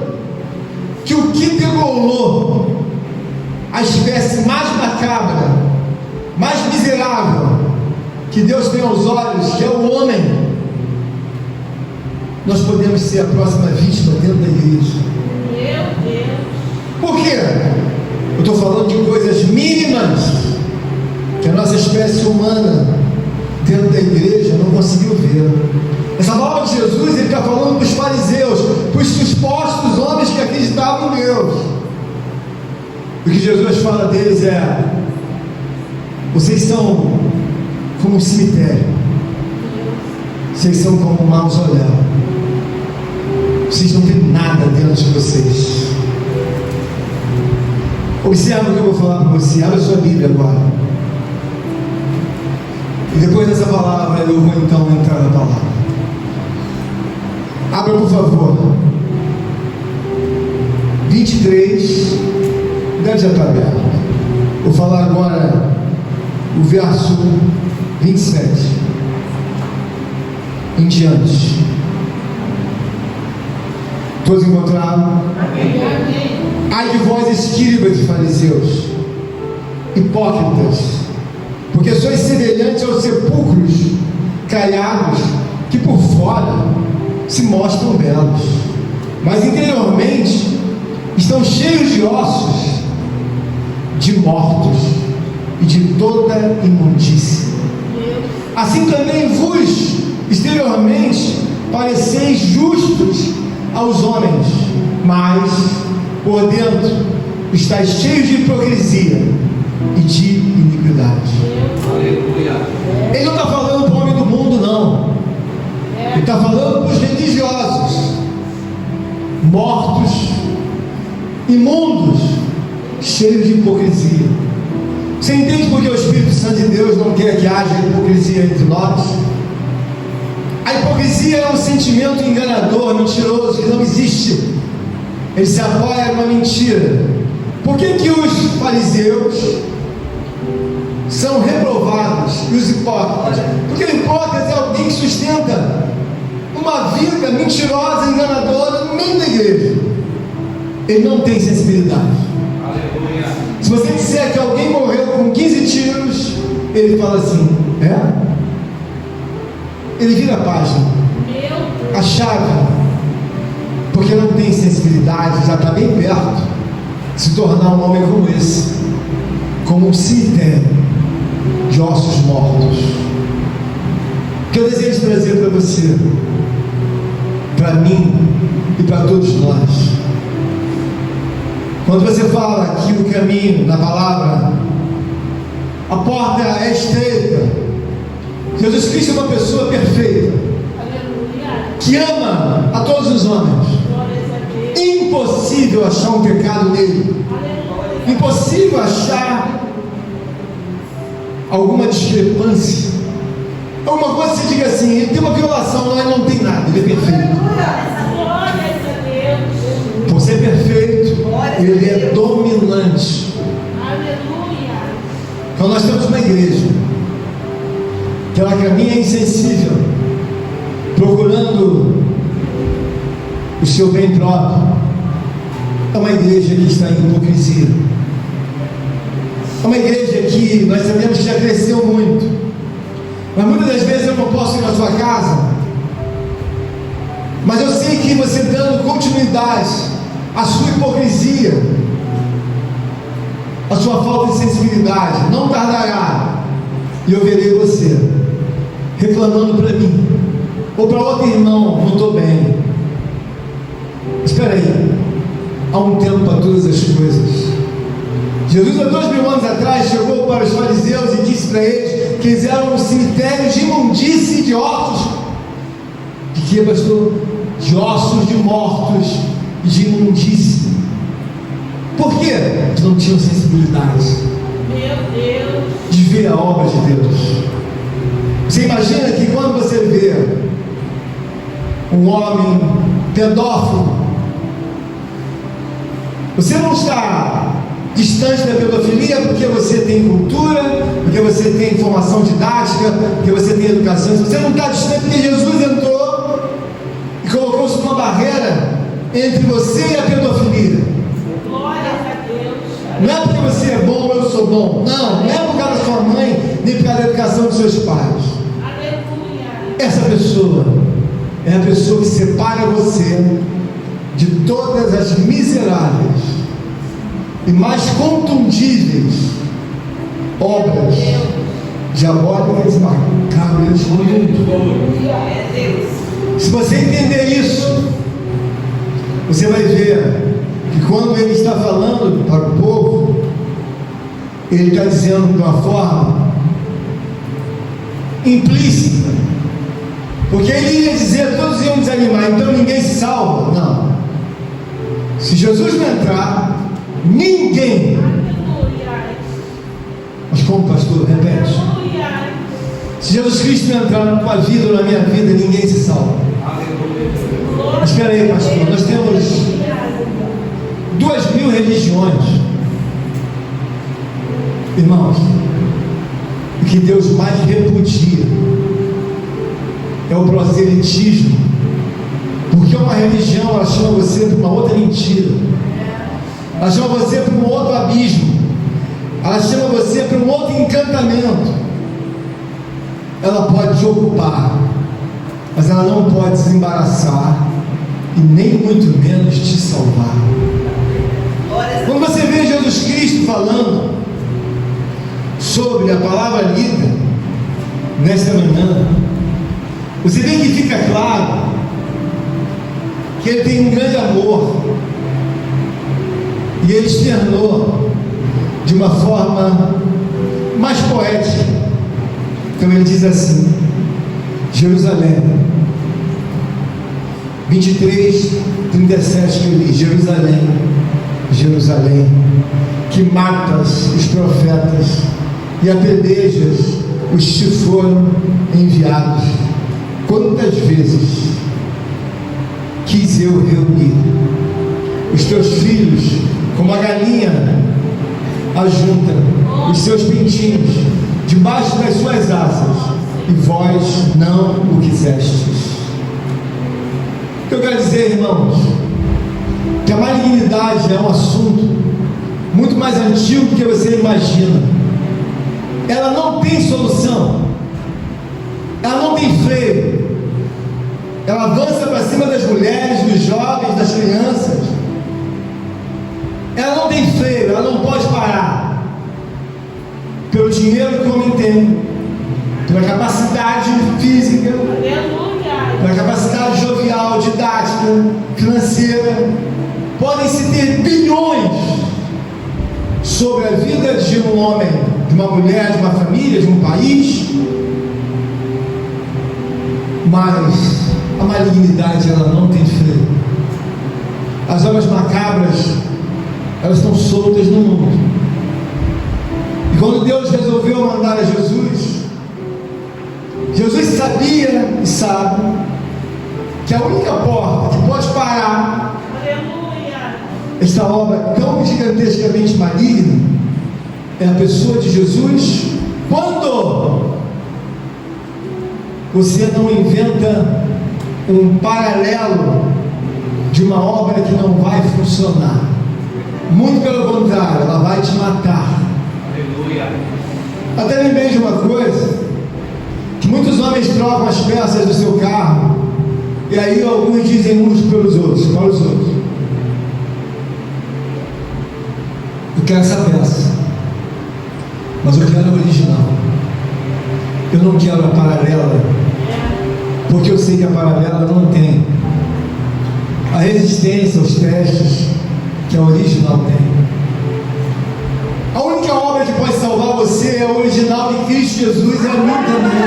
S1: que o que degolou a espécie mais macabra, mais miserável que Deus tem aos olhos, que é o homem, nós podemos ser a próxima vítima dentro da igreja.
S2: Meu Deus.
S1: Por quê? Eu estou falando de coisas mínimas que a nossa espécie humana dentro da igreja não conseguiu ver. Essa palavra de Jesus, ele está falando para os fariseus, para os supostos homens que acreditavam em Deus. O que Jesus fala deles é: vocês são como um cemitério, vocês são como um mausoléu, vocês não têm nada dentro de vocês. Observa o que eu vou falar para você. Abra sua Bíblia agora, e depois dessa palavra eu vou então entrar na palavra. Abra, por favor, 23, deve já estar aberto. Vou falar agora o verso 27 em diante. Todos encontraram?
S2: Amém.
S1: Ai de vós, escribas e fariseus, hipócritas, porque sois semelhantes aos sepulcros caiados, que por fora se mostram belos, mas interiormente estão cheios de ossos, de mortos e de toda imundícia. Assim também vos, exteriormente, pareceis justos aos homens, mas por dentro estáis cheios de hipocrisia e de iniquidade. Ele não está falando para o homem do mundo, não. Ele está falando para os religiosos, mortos, imundos, cheios de hipocrisia. Você entende por que o Espírito Santo de Deus não quer que haja hipocrisia entre nós? A hipocrisia é um sentimento enganador, mentiroso, que não existe. Ele se apoia numa mentira. Por que os fariseus são reprovados e os hipócritas? Porque o hipócrita é alguém que sustenta uma vida mentirosa, enganadora no meio da igreja. Ele não tem sensibilidade. Se você disser que alguém morreu com 15 tiros, ele fala assim: é? Ele vira a página, a chave, porque não tem sensibilidade, já está bem perto de se tornar um homem como esse, como um cemitério de ossos mortos. O que eu desejo trazer para você para mim e para todos nós. Quando você fala aqui o caminho, na palavra, a porta é estreita. Jesus Cristo é uma pessoa perfeita, que ama a todos os homens. Impossível achar um pecado nele. Impossível achar alguma discrepância. Alguma coisa que você diga assim, ele tem uma violação, não, ele não tem nada, ele é perfeito. Por ser perfeito, ele é dominante. Então nós temos uma igreja que ela caminha insensível, procurando o seu bem próprio. É uma igreja que está em hipocrisia. É uma igreja que nós sabemos que já cresceu muito, mas muitas das vezes eu não posso ir na sua casa, mas eu sei que você dando continuidade à sua hipocrisia, à sua falta de sensibilidade, não tardará e eu verei você reclamando para mim ou para outro irmão, não estou bem. Espera aí, há um tempo para todas as coisas. Jesus há 2000 anos atrás chegou para os fariseus e disse para eles que eles eram um cemitério de imundície, de ossos. De que, pastor? De ossos de mortos e de imundície. Por quê? Porque não tinham sensibilidade de ver a obra de Deus. Você imagina que quando você vê um homem pedófilo, você não está distante da pedofilia porque você tem cultura, porque você tem formação didática, porque você tem educação. Você não está distante porque Jesus entrou e colocou-se uma barreira entre você e a pedofilia. Não é porque você é bom ou eu sou bom. Não é por causa da sua mãe, nem por causa da educação dos seus pais. Essa pessoa é a pessoa que separa você de todas as miseráveis e mais contundíveis obras diabólicas e macabras do mundo. Se você entender isso, você vai ver que quando ele está falando para o povo, ele está dizendo de uma forma implícita, porque ele ia dizer, todos iam desanimar, então ninguém se salva. Não. Se Jesus não entrar, ninguém. Mas como, pastor? Repete. Se Jesus Cristo não entrar na tua vida ou na minha vida, ninguém se salva. Mas espera aí, pastor, nós temos 2000 religiões. Irmãos, o que Deus mais repudia é o proselitismo, porque uma religião, ela chama você para uma outra mentira, ela chama você para um outro abismo, ela chama você para um outro encantamento. Ela pode te ocupar, mas ela não pode desembaraçar e nem muito menos te salvar. Quando você vê Jesus Cristo falando sobre a palavra lida nesta manhã, você vê que fica claro que ele tem um grande amor e ele externou de uma forma mais poética. Então ele diz assim: Jerusalém, 23, 37 que eu li, Jerusalém, Jerusalém, que matas os profetas e apedrejas os que te foram enviados. Quantas vezes quis eu reunir os teus filhos como a galinha ajunta os seus pintinhos debaixo das suas asas, e vós não o quisestes. O que eu quero dizer, irmãos, que a malignidade é um assunto muito mais antigo do que você imagina. Ela não tem solução, ela não tem freio, ela avança para cima das mulheres, dos jovens, das crianças. Ela não tem freio, ela não pode parar, pelo dinheiro que o homem tem, pela capacidade física, pela capacidade jovial social, didática, financeira. Podem-se ter bilhões sobre a vida de um homem, de uma mulher, de uma família, de um país, mas a malignidade, ela não tem freio. As obras macabras, elas estão soltas no mundo. E quando Deus resolveu mandar a Jesus, Jesus sabia e sabe que a única porta que pode parar esta obra tão gigantescamente maligna é a pessoa de Jesus. Quando você não inventa um paralelo de uma obra que não vai funcionar, muito pelo contrário, ela vai te matar. Aleluia. Até lembrei de uma coisa, que muitos homens trocam as peças do seu carro, e aí alguns dizem uns pelos outros, para os outros: eu quero essa peça, mas eu quero a original, eu não quero a paralela, porque eu sei que a paralela não tem a resistência aos testes que a original tem. A única obra que pode salvar você é a original de Cristo Jesus, é a minha também.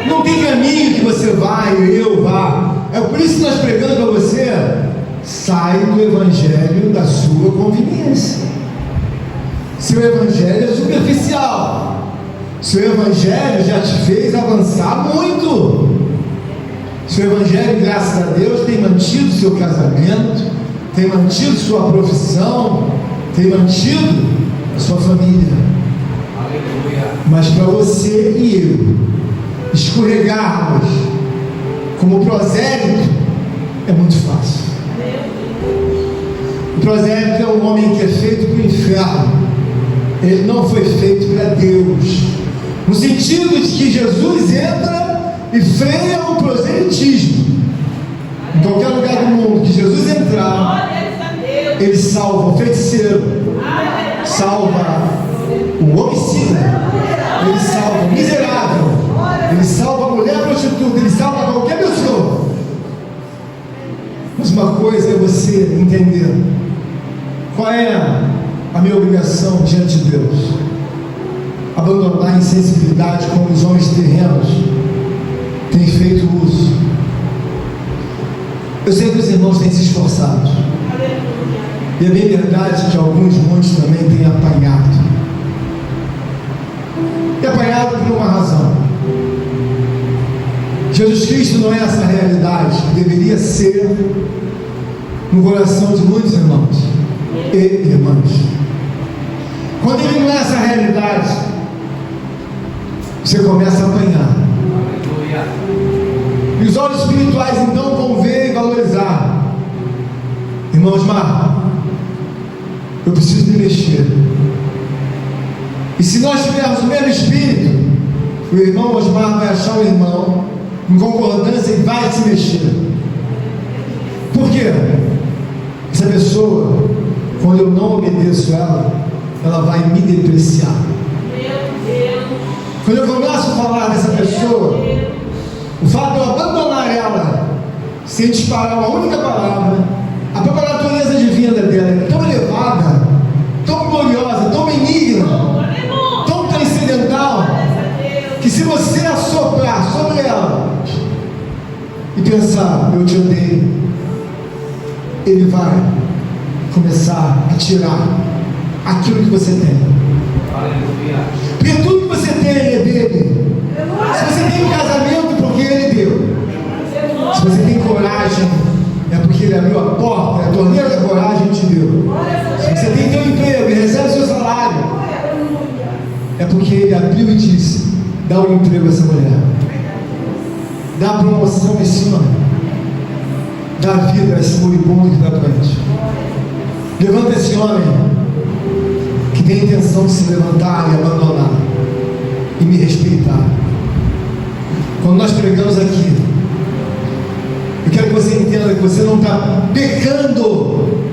S1: Não tem caminho que você vai, eu vá. É por isso que nós pregamos para você: sai do evangelho da sua conveniência. Seu evangelho é superficial. Seu evangelho já te fez avançar muito. Seu evangelho, graças a Deus, tem mantido seu casamento, tem mantido sua profissão, tem mantido a sua família. Aleluia. Mas para você e eu escorregarmos como prosélito é muito fácil. O prosélito é um homem que é feito para o inferno. Ele não foi feito para Deus, no sentido de que Jesus entra e freia o proselitismo. Em qualquer lugar do mundo que Jesus entrar, ele salva o feiticeiro, salva o homicida, ele salva o miserável, ele salva a mulher prostituta, ele salva qualquer pessoa. Mas uma coisa é você entender qual é a minha obrigação diante de Deus: abandonar a insensibilidade como os homens terrenos têm feito uso. Eu sei que os irmãos têm se esforçado, e é bem verdade que muitos também têm apanhado, e apanhado por uma razão. Jesus Cristo não é essa realidade que deveria ser no coração de muitos irmãos e irmãs. Quando ele não é essa realidade, você começa a apanhar. E os olhos espirituais então vão ver e valorizar. Irmão Osmar, eu preciso me mexer. E se nós tivermos o mesmo espírito, o irmão Osmar vai achar o irmão em concordância e vai se mexer. Por quê? Essa pessoa, quando eu não obedeço ela vai me depreciar. Quando eu começo a falar dessa pessoa, o fato de eu abandonar ela sem disparar uma única palavra, a própria natureza divina dela é tão elevada, tão gloriosa, tão benigna, tão transcendental, que se você assoprar sobre ela e pensar: eu te odeio, ele vai começar a tirar aquilo que você tem. Porque tudo que você tem é dele. Se você tem um casamento, porque ele deu. Se você tem coragem, é porque ele abriu a porta, a torneira da coragem te deu. Se você tem teu emprego e recebe seu salário, é porque ele abriu e disse: dá um emprego a essa mulher, dá promoção a esse homem, dá vida a esse moribundo que está doente. Levanta esse homem que tem a intenção de se levantar e abandonar e me respeitar. Quando nós pregamos aqui, eu quero que você entenda que você não está pecando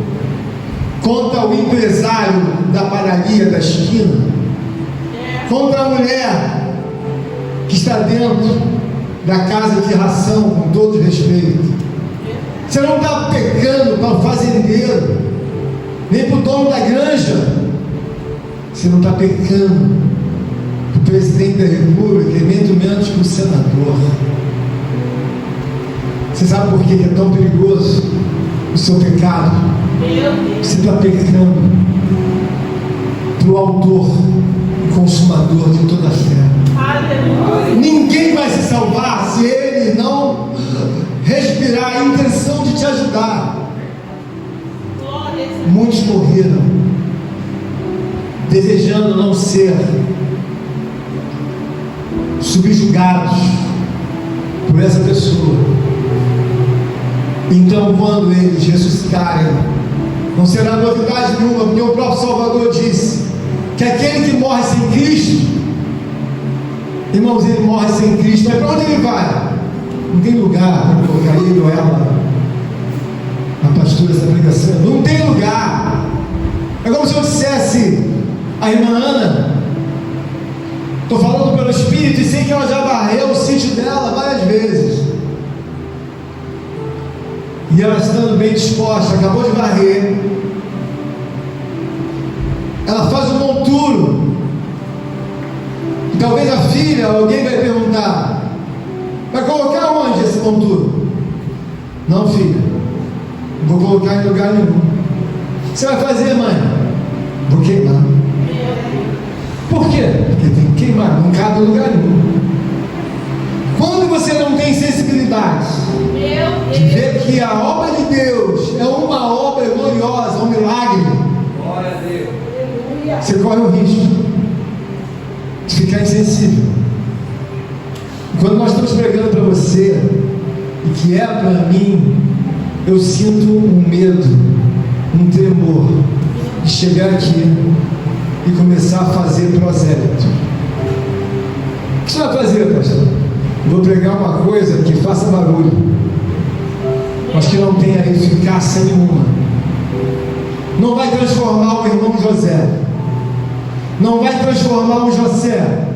S1: contra o empresário da padaria da esquina, contra a mulher que está dentro da casa de ração, com todo respeito. Você não está pecando para o fazendeiro, nem para o dono da granja. Você não está pecando para o presidente da república, e muito menos para o senador. Você sabe por que é tão perigoso o seu pecado? Você está pecando para o autor e consumador de toda a fé. Ninguém vai se salvar se ele não respirar a intenção de te ajudar. Muitos morreram desejando não ser subjugados por essa pessoa. Então, quando eles ressuscitarem, não será novidade nenhuma, porque o próprio Salvador disse que aquele que morre sem Cristo, irmãos, ele morre sem Cristo, mas para onde ele vai? Não tem lugar para colocar ele ou ela, a pastora, essa pregação. Não tem lugar. É como se eu dissesse a irmã Ana, estou falando pelo Espírito e sei que ela já varreu o sítio dela várias vezes. E ela estando bem disposta, acabou de varrer, ela faz um monturo. E talvez a filha, alguém vai perguntar: vai colocar onde esse monturo? Não, filha, não vou colocar em lugar nenhum. O que você vai fazer, mãe? Vou queimar. Por quê? Porque tem que queimar, não cabe em lugar nenhum. Quando você não tem sensibilidade de ver que a obra de Deus é uma obra gloriosa, um milagre, você corre o risco de ficar insensível. Quando nós estamos pregando para você, e que é para mim, eu sinto um medo, um tremor de chegar aqui e começar a fazer prosélito. O que você vai fazer, pastor? Vou pregar uma coisa que faça barulho, mas que não tenha eficácia nenhuma. Não vai transformar o irmão José, não vai transformar o José,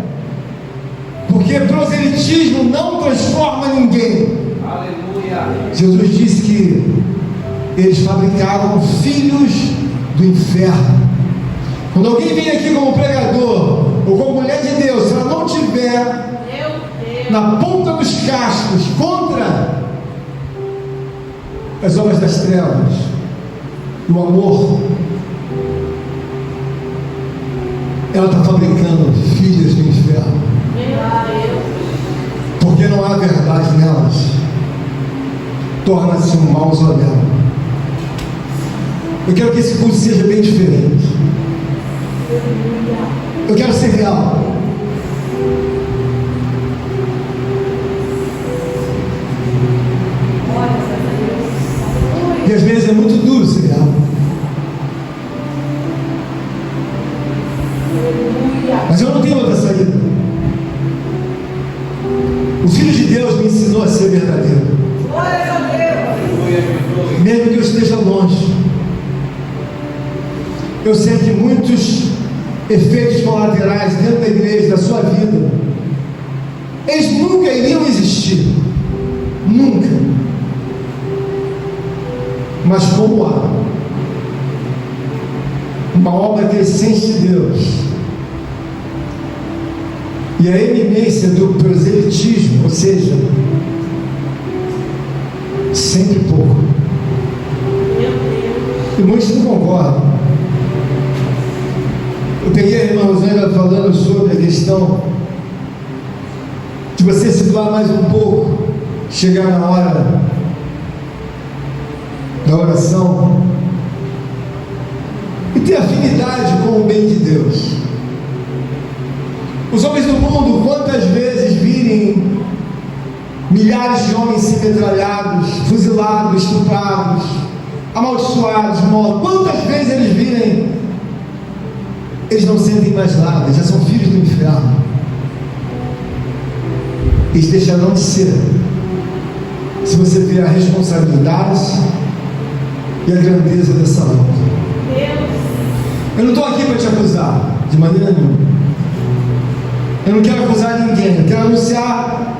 S1: porque proselitismo não transforma ninguém. Aleluia. Jesus disse que eles fabricavam filhos do inferno. Quando alguém vem aqui como pregador ou como mulher de Deus, se ela não tiver na ponta dos cascos contra as obras das trevas, o amor, ela está fabricando filhas do inferno, porque não há verdade nelas. Torna-se um mausoléu. Eu quero que esse culto seja bem diferente. Eu quero ser real. E às vezes é muito duro ser real. Mas eu não tenho outra saída. O Filho de Deus me ensinou a ser verdadeiro. Mesmo que eu esteja longe. Eu sei que muitos efeitos colaterais dentro da igreja, da sua vida, eles nunca iriam existir. Nunca. Mas como há uma obra crescente de Deus e a eminência do proselitismo, ou seja, sempre pouco, e muitos não concordam. Eu peguei a irmã Rosângela falando sobre a questão de você se doar mais um pouco, chegar na hora da oração e ter afinidade com o bem de Deus. Os homens do mundo, quantas vezes virem milhares de homens ser metralhados, fuzilados, estuprados, amaldiçoados, mortos, quantas vezes eles virem, eles não sentem mais nada, já são filhos do inferno. Eles deixarão de ser, se você ver a responsabilidade e a grandeza dessa obra. Eu não estou aqui para te acusar, de maneira nenhuma. Eu não quero acusar ninguém, eu quero anunciar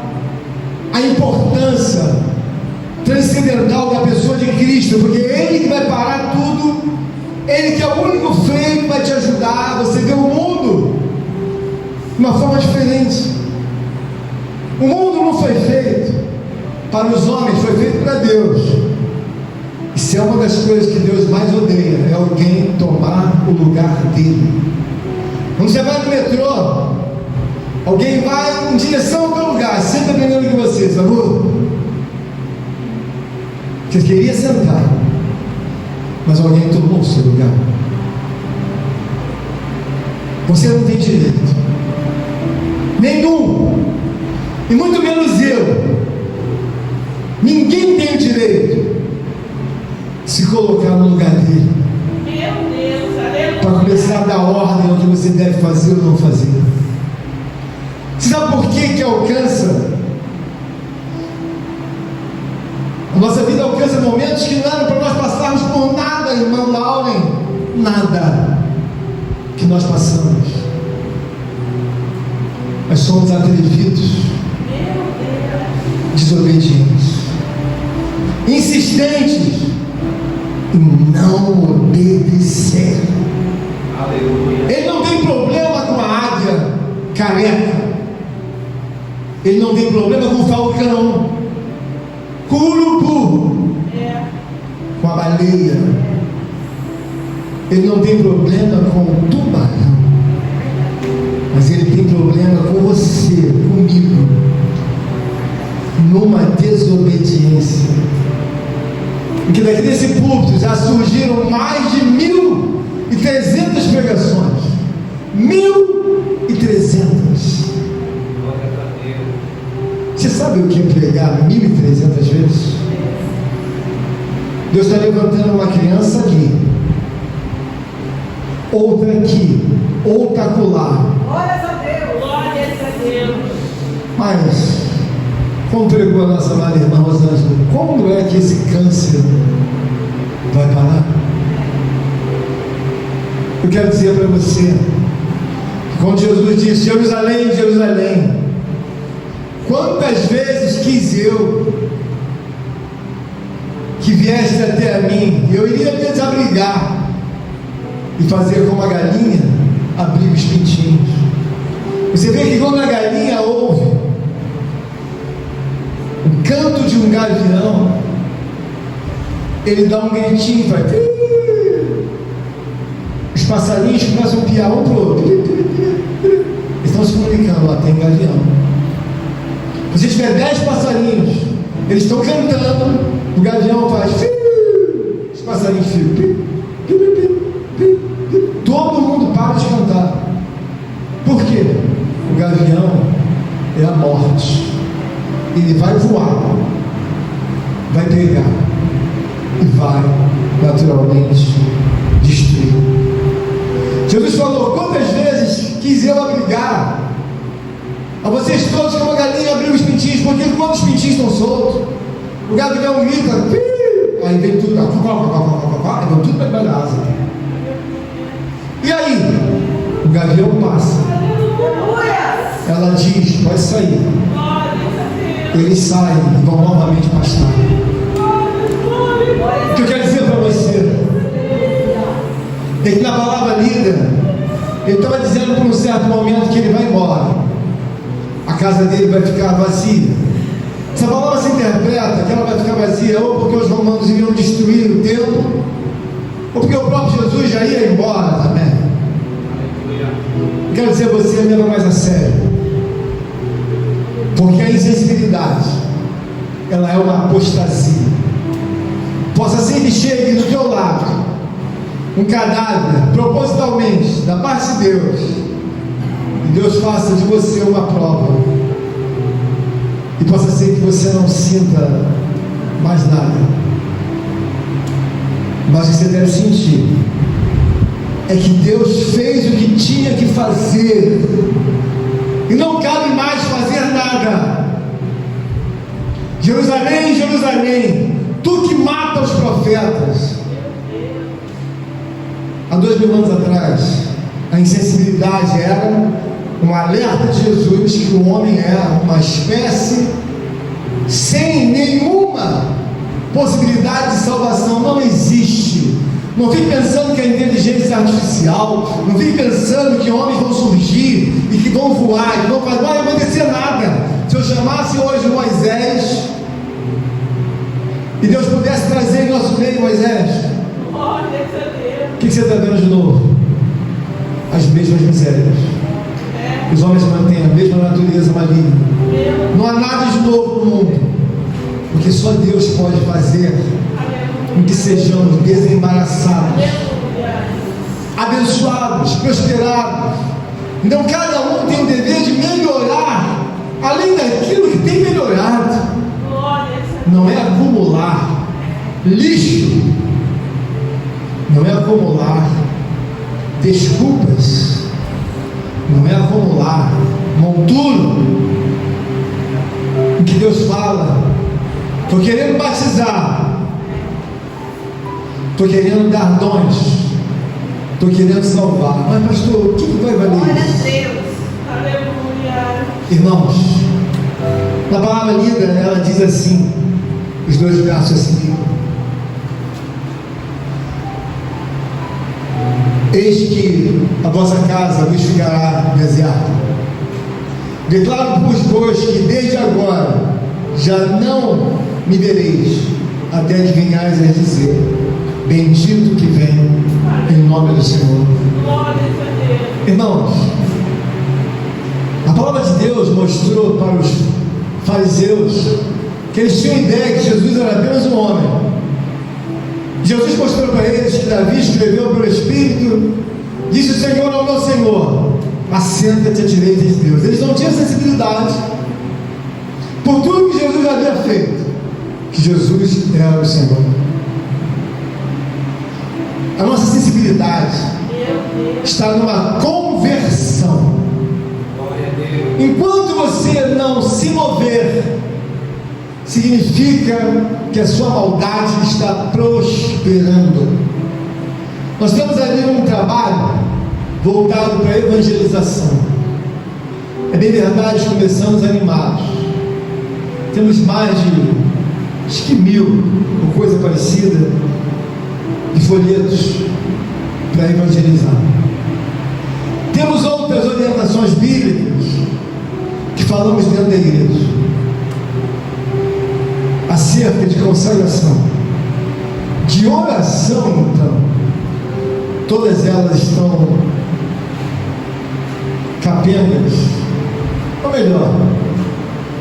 S1: a importância transcendental da pessoa de Cristo, porque Ele que vai parar tudo, Ele que é o único freio que vai te ajudar a você ver o mundo de uma forma diferente. O mundo não foi feito para os homens, foi feito para Deus. Isso é uma das coisas que Deus mais odeia, é alguém tomar o lugar dele. Quando você vai no metrô, alguém vai em direção ao teu lugar, senta primeiro que você, sabe? Você queria sentar, mas alguém tomou o seu lugar. Você não tem direito nenhum, e muito menos eu. Ninguém tem o direito de se colocar no lugar dele,
S2: Meu Deus, aleluia.
S1: para começar a dar ordem ao que você deve fazer ou não fazer. Você sabe por que alcança? A nossa vida alcança momentos que não eram para nós passarmos por nada, irmão Lauren, nada que nós passamos. Nós somos atrevidos, desobedientes, insistentes em não obedecer.
S3: Aleluia.
S1: Ele não tem problema com a águia careca, ele não tem problema com o falcão, com o urubu, com a baleia. Ele não tem problema com o tubarão, mas ele tem problema com você, comigo, numa desobediência. Porque daqui desse púlpito já surgiram mais de 1.300 pregações. 1.300. Você sabe o que é pregar 1.300 vezes? Deus está levantando uma criança aqui, outra aqui, outra acolá.
S2: Glórias a Deus. Glórias a Deus.
S1: Mas, como pregou a nossa amada irmã Rosângela, como é que esse câncer vai parar? Eu quero dizer para você, que quando Jesus disse: Jerusalém, Jerusalém, quantas vezes quis eu que vieste até a mim, eu iria te desabrigar e fazer como a galinha abrir os pintinhos. Você vê que quando a galinha ouve o canto de um gavião, ele dá um gritinho, faz... Os passarinhos começam a piar um para o outro. Eles estão se comunicando, lá tem gavião. Se tiver 10 passarinhos, eles estão cantando, o gavião faz... Os passarinhos ficam... Todo mundo para de cantar. Por quê? O gavião é a morte. Ele vai voar, vai pegar e vai naturalmente destruir. Jesus falou: quantas vezes quis eu abrigar a vocês todos como a galinha abriu os pintinhos, porque quando os pintinhos estão soltos, o gavião grita, aí vem tudo, aí vem tudo para debaixo da asa. E aí? O gavião passa. Ela diz: pode sair. Eles saem e vão novamente pastar. O que eu quero dizer para você é que na palavra lida, ele estava dizendo por um certo momento que ele vai embora, a casa dele vai ficar vazia. Essa palavra se interpreta que ela vai ficar vazia ou porque os romanos iriam destruir o templo, ou porque o próprio Jesus já ia embora também. Eu quero dizer a você, leva mais a sério, porque a insensibilidade, ela é uma apostasia. Possa ser que chegue do teu lado um cadáver, propositalmente, da parte de Deus, e Deus faça de você uma prova, e possa ser que você não sinta mais nada, mas o que você deve sentir é que Deus fez o que tinha que fazer, e não cabe mais fazer nada. Jerusalém, Jerusalém, tu que mata os profetas. Há 2000 anos atrás, a insensibilidade era um alerta de Jesus que o homem era uma espécie sem nenhuma possibilidade de salvação. Não existe. Não fique pensando que a inteligência é artificial, não fique pensando que homens vão surgir e que vão voar, que não vai acontecer nada. Se eu chamasse hoje Moisés e Deus pudesse trazer em nosso meio Moisés,
S2: Glória a Deus.
S1: o que você está vendo de novo? As mesmas misérias. Os homens mantêm a mesma natureza maligna. Não há nada de novo no mundo, porque só Deus pode fazer com que sejamos desembaraçados, abençoados, prosperados. Então cada um tem o dever de melhorar, além daquilo que tem melhorado. Não é acumular lixo, não é acumular desculpas, não é acumular monturo. O que Deus fala: estou querendo batizar, estou querendo dar dons, estou querendo salvar. Mas pastor, o que vai valer
S2: Glória a
S1: isso?
S2: Deus. Aleluia.
S1: Irmãos, na palavra lida ela diz assim, os 2 versos a seguir: eis que a vossa casa vos ficará deserta. Declaro-vos, pois, que desde agora já não me vereis, até que venhais a dizer: bendito que vem em nome do Senhor.
S2: Glória a Deus.
S1: Irmãos, a palavra de Deus mostrou para os fariseus que eles tinham ideia que Jesus era apenas um homem. Jesus mostrou para eles que Davi escreveu pelo Espírito: disse o Senhor ao meu Senhor: assenta-te à direita de Deus. Eles não tinham sensibilidade por tudo que Jesus havia feito, que Jesus era o Senhor. A nossa sensibilidade está numa conversão. Enquanto você não se mover, significa que a sua maldade está prosperando. Nós temos ali um trabalho voltado para a evangelização. É bem verdade, começamos animados. Temos mais de, acho que 1000, ou coisa parecida, de folhetos para evangelizar. Temos outras orientações bíblicas que falamos dentro da igreja acerca de consagração, de oração. Então todas elas estão capengas, ou melhor,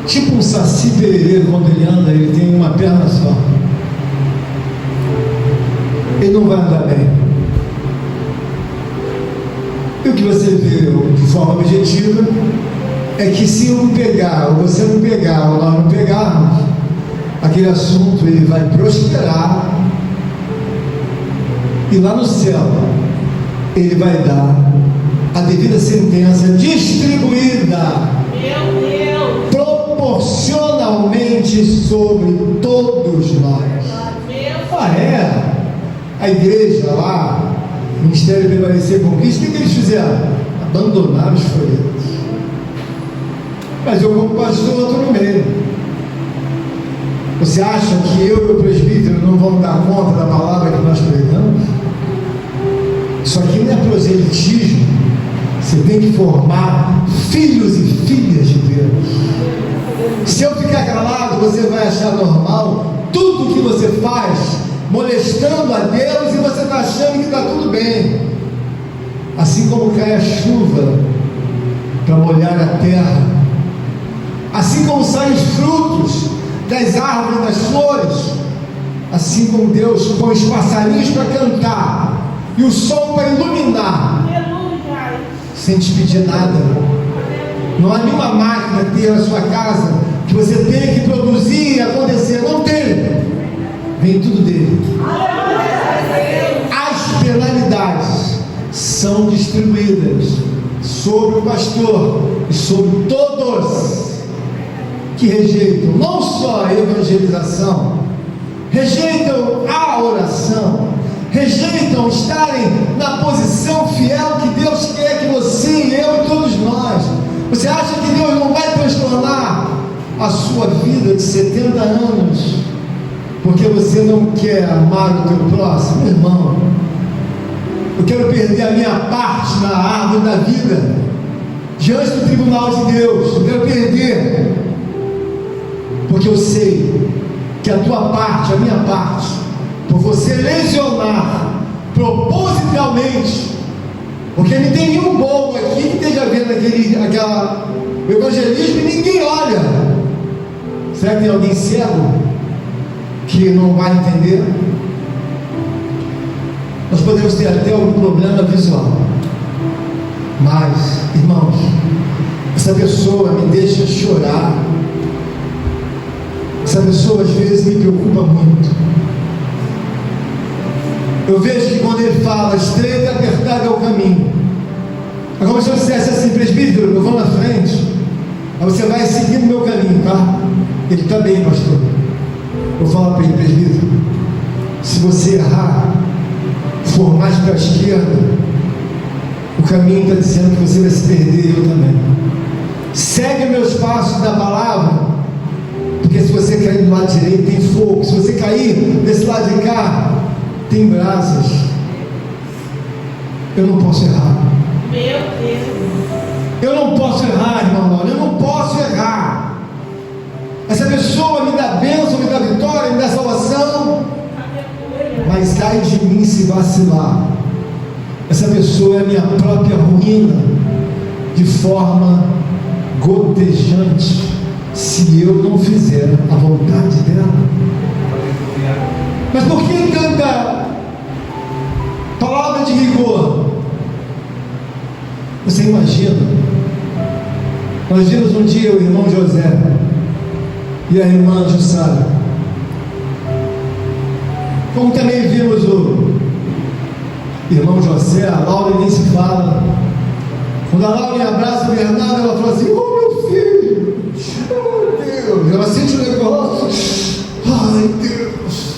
S1: tipo um saci perereiro. Quando ele anda, ele tem uma perna só, ele não vai andar bem. E o que você vê de forma objetiva é que se um pegar, ou você não pegar, ou nós não pegarmos, aquele assunto ele vai prosperar, e lá no céu ele vai dar a devida sentença distribuída proporcionalmente sobre todos nós. A igreja lá, o Ministério Permanecer com Cristo, o que eles fizeram? Abandonaram os folhetos. Mas eu, como pastor, estou no meio. Você acha que eu e o presbítero não vamos dar conta da palavra que nós pregamos? Isso aqui não é proselitismo. Você tem que formar filhos e filhas de Deus. Se eu ficar calado, você vai achar normal tudo que você faz, molestando a Deus, e você está achando que está tudo bem. Assim como cai a chuva para molhar a terra, assim como saem os frutos das árvores, das flores, assim como Deus põe os passarinhos para cantar e o sol para iluminar, sem te pedir nada. Não há nenhuma máquina que tenha na sua casa que você tenha que produzir e acontecer. Não tem. Vem tudo dele. As penalidades são distribuídas sobre o pastor e sobre todos que rejeitam não só a evangelização, rejeitam a oração, rejeitam estarem na posição fiel que Deus quer que você e eu e todos nós. Você acha que Deus não vai transtornar a a sua vida de 70 anos porque você não quer amar o teu próximo? Meu irmão, eu quero perder a minha parte na árvore da vida diante do tribunal de Deus. Eu quero perder, porque eu sei que a tua parte, a minha parte, por você lesionar propositalmente, porque não tem nenhum bobo aqui que esteja vendo o evangelismo e ninguém olha. Será que tem alguém cego que não vai entender? Nós podemos ter até algum problema visual, mas, irmãos, essa pessoa me deixa chorar. Essa pessoa às vezes me preocupa muito. Eu vejo que quando ele fala estreito e apertado é o caminho, é como se eu dissesse assim: presbítero, eu vou na frente, aí você vai seguindo o meu caminho, tá? Ele está bem, pastor. Eu falo para ele: presbítero, se você errar, for mais para a esquerda, o caminho está dizendo que você vai se perder, e eu também. Segue meus passos da palavra, porque se você cair do lado direito tem fogo, se você cair desse lado de cá tem brasas. Eu não posso errar.
S2: Meu Deus.
S1: Eu não posso errar, irmão. Eu não posso errar. Essa pessoa me dá bênção, me dá vitória, me dá salvação, mas cai de mim se vacilar. Essa pessoa é a minha própria ruína, de forma gotejante, se eu não fizer a vontade dela. Mas por que tanta palavra de rigor? Você imagina, nós vimos um dia o irmão José e a irmã Jussara, como também vimos o irmão José, a Laura nem se fala. Quando a Laura abraça o Bernardo, ela fala assim: oh meu filho, oh Deus, ela sente um negócio, ai Deus,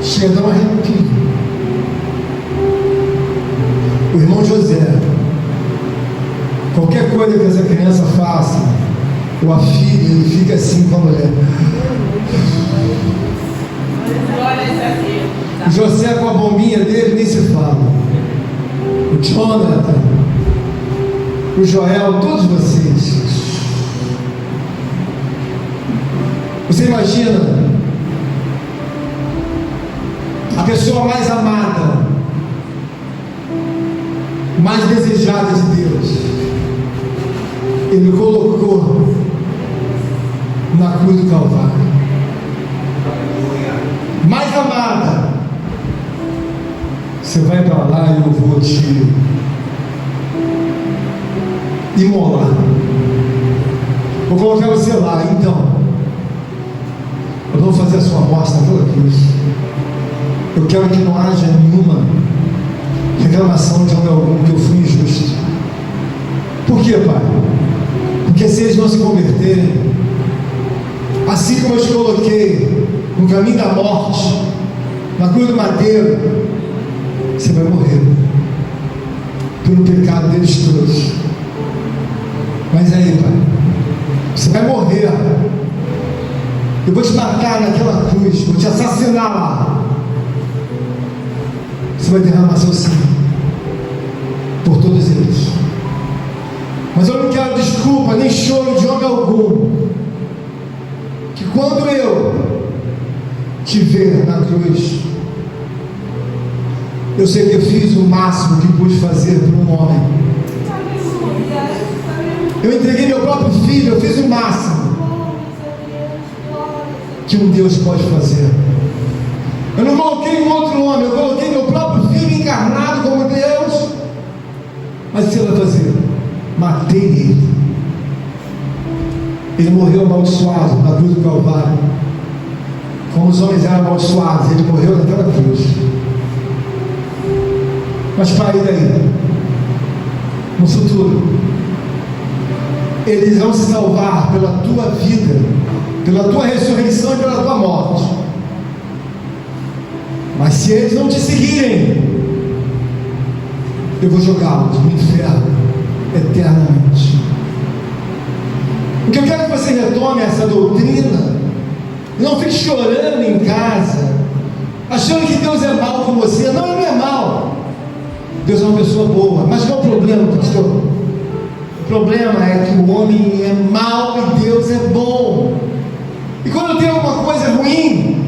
S1: chega a dar um arrepio. O irmão José, qualquer coisa que essa criança faça, ou a filha, ele fica assim com a mulher. O José com a bombinha dele nem se fala. O Jonathan, o Joel, todos vocês. Você imagina a pessoa mais amada, mais desejada de Deus, Ele colocou na cruz do Calvário. Mais amada, você vai para lá e eu vou te imolar. Vou colocar você lá. Então, eu vou fazer a sua morte naquela cruz. Eu quero que não haja nenhuma reclamação de homem algum que eu fui injusto. Por quê, Pai? Porque se eles não se converterem, assim como eu te coloquei no caminho da morte, na cruz do madeiro, você vai morrer pelo pecado deles todos. Mas aí, Pai, você vai morrer. Eu vou te matar naquela cruz, vou te assassinar lá. Você vai derramar seu sangue por todos eles. Mas eu não quero desculpa nem choro de homem algum. Que quando eu te ver na cruz, eu sei que eu fiz o máximo que pude fazer por um homem. Eu entreguei meu próprio filho, eu fiz o máximo que um Deus pode fazer. Eu não coloquei um outro homem, eu coloquei meu próprio filho encarnado como Deus. Mas o que você vai fazer? Matei ele. Ele morreu amaldiçoado na cruz do Calvário. Como os homens eram amaldiçoados, ele morreu naquela cruz. Mas Pai, daí, no futuro, eles vão se salvar pela tua vida, pela tua ressurreição e pela tua morte. Mas se eles não te seguirem, eu vou jogá-los no inferno eternamente. O que eu quero que você retome essa doutrina. Não fique chorando em casa, achando que Deus é mal com você. Não, Ele não é mal. Deus é uma pessoa boa. Mas qual é o problema, pastor? O problema é que o homem é mau e Deus é bom. E quando eu tenho alguma coisa ruim,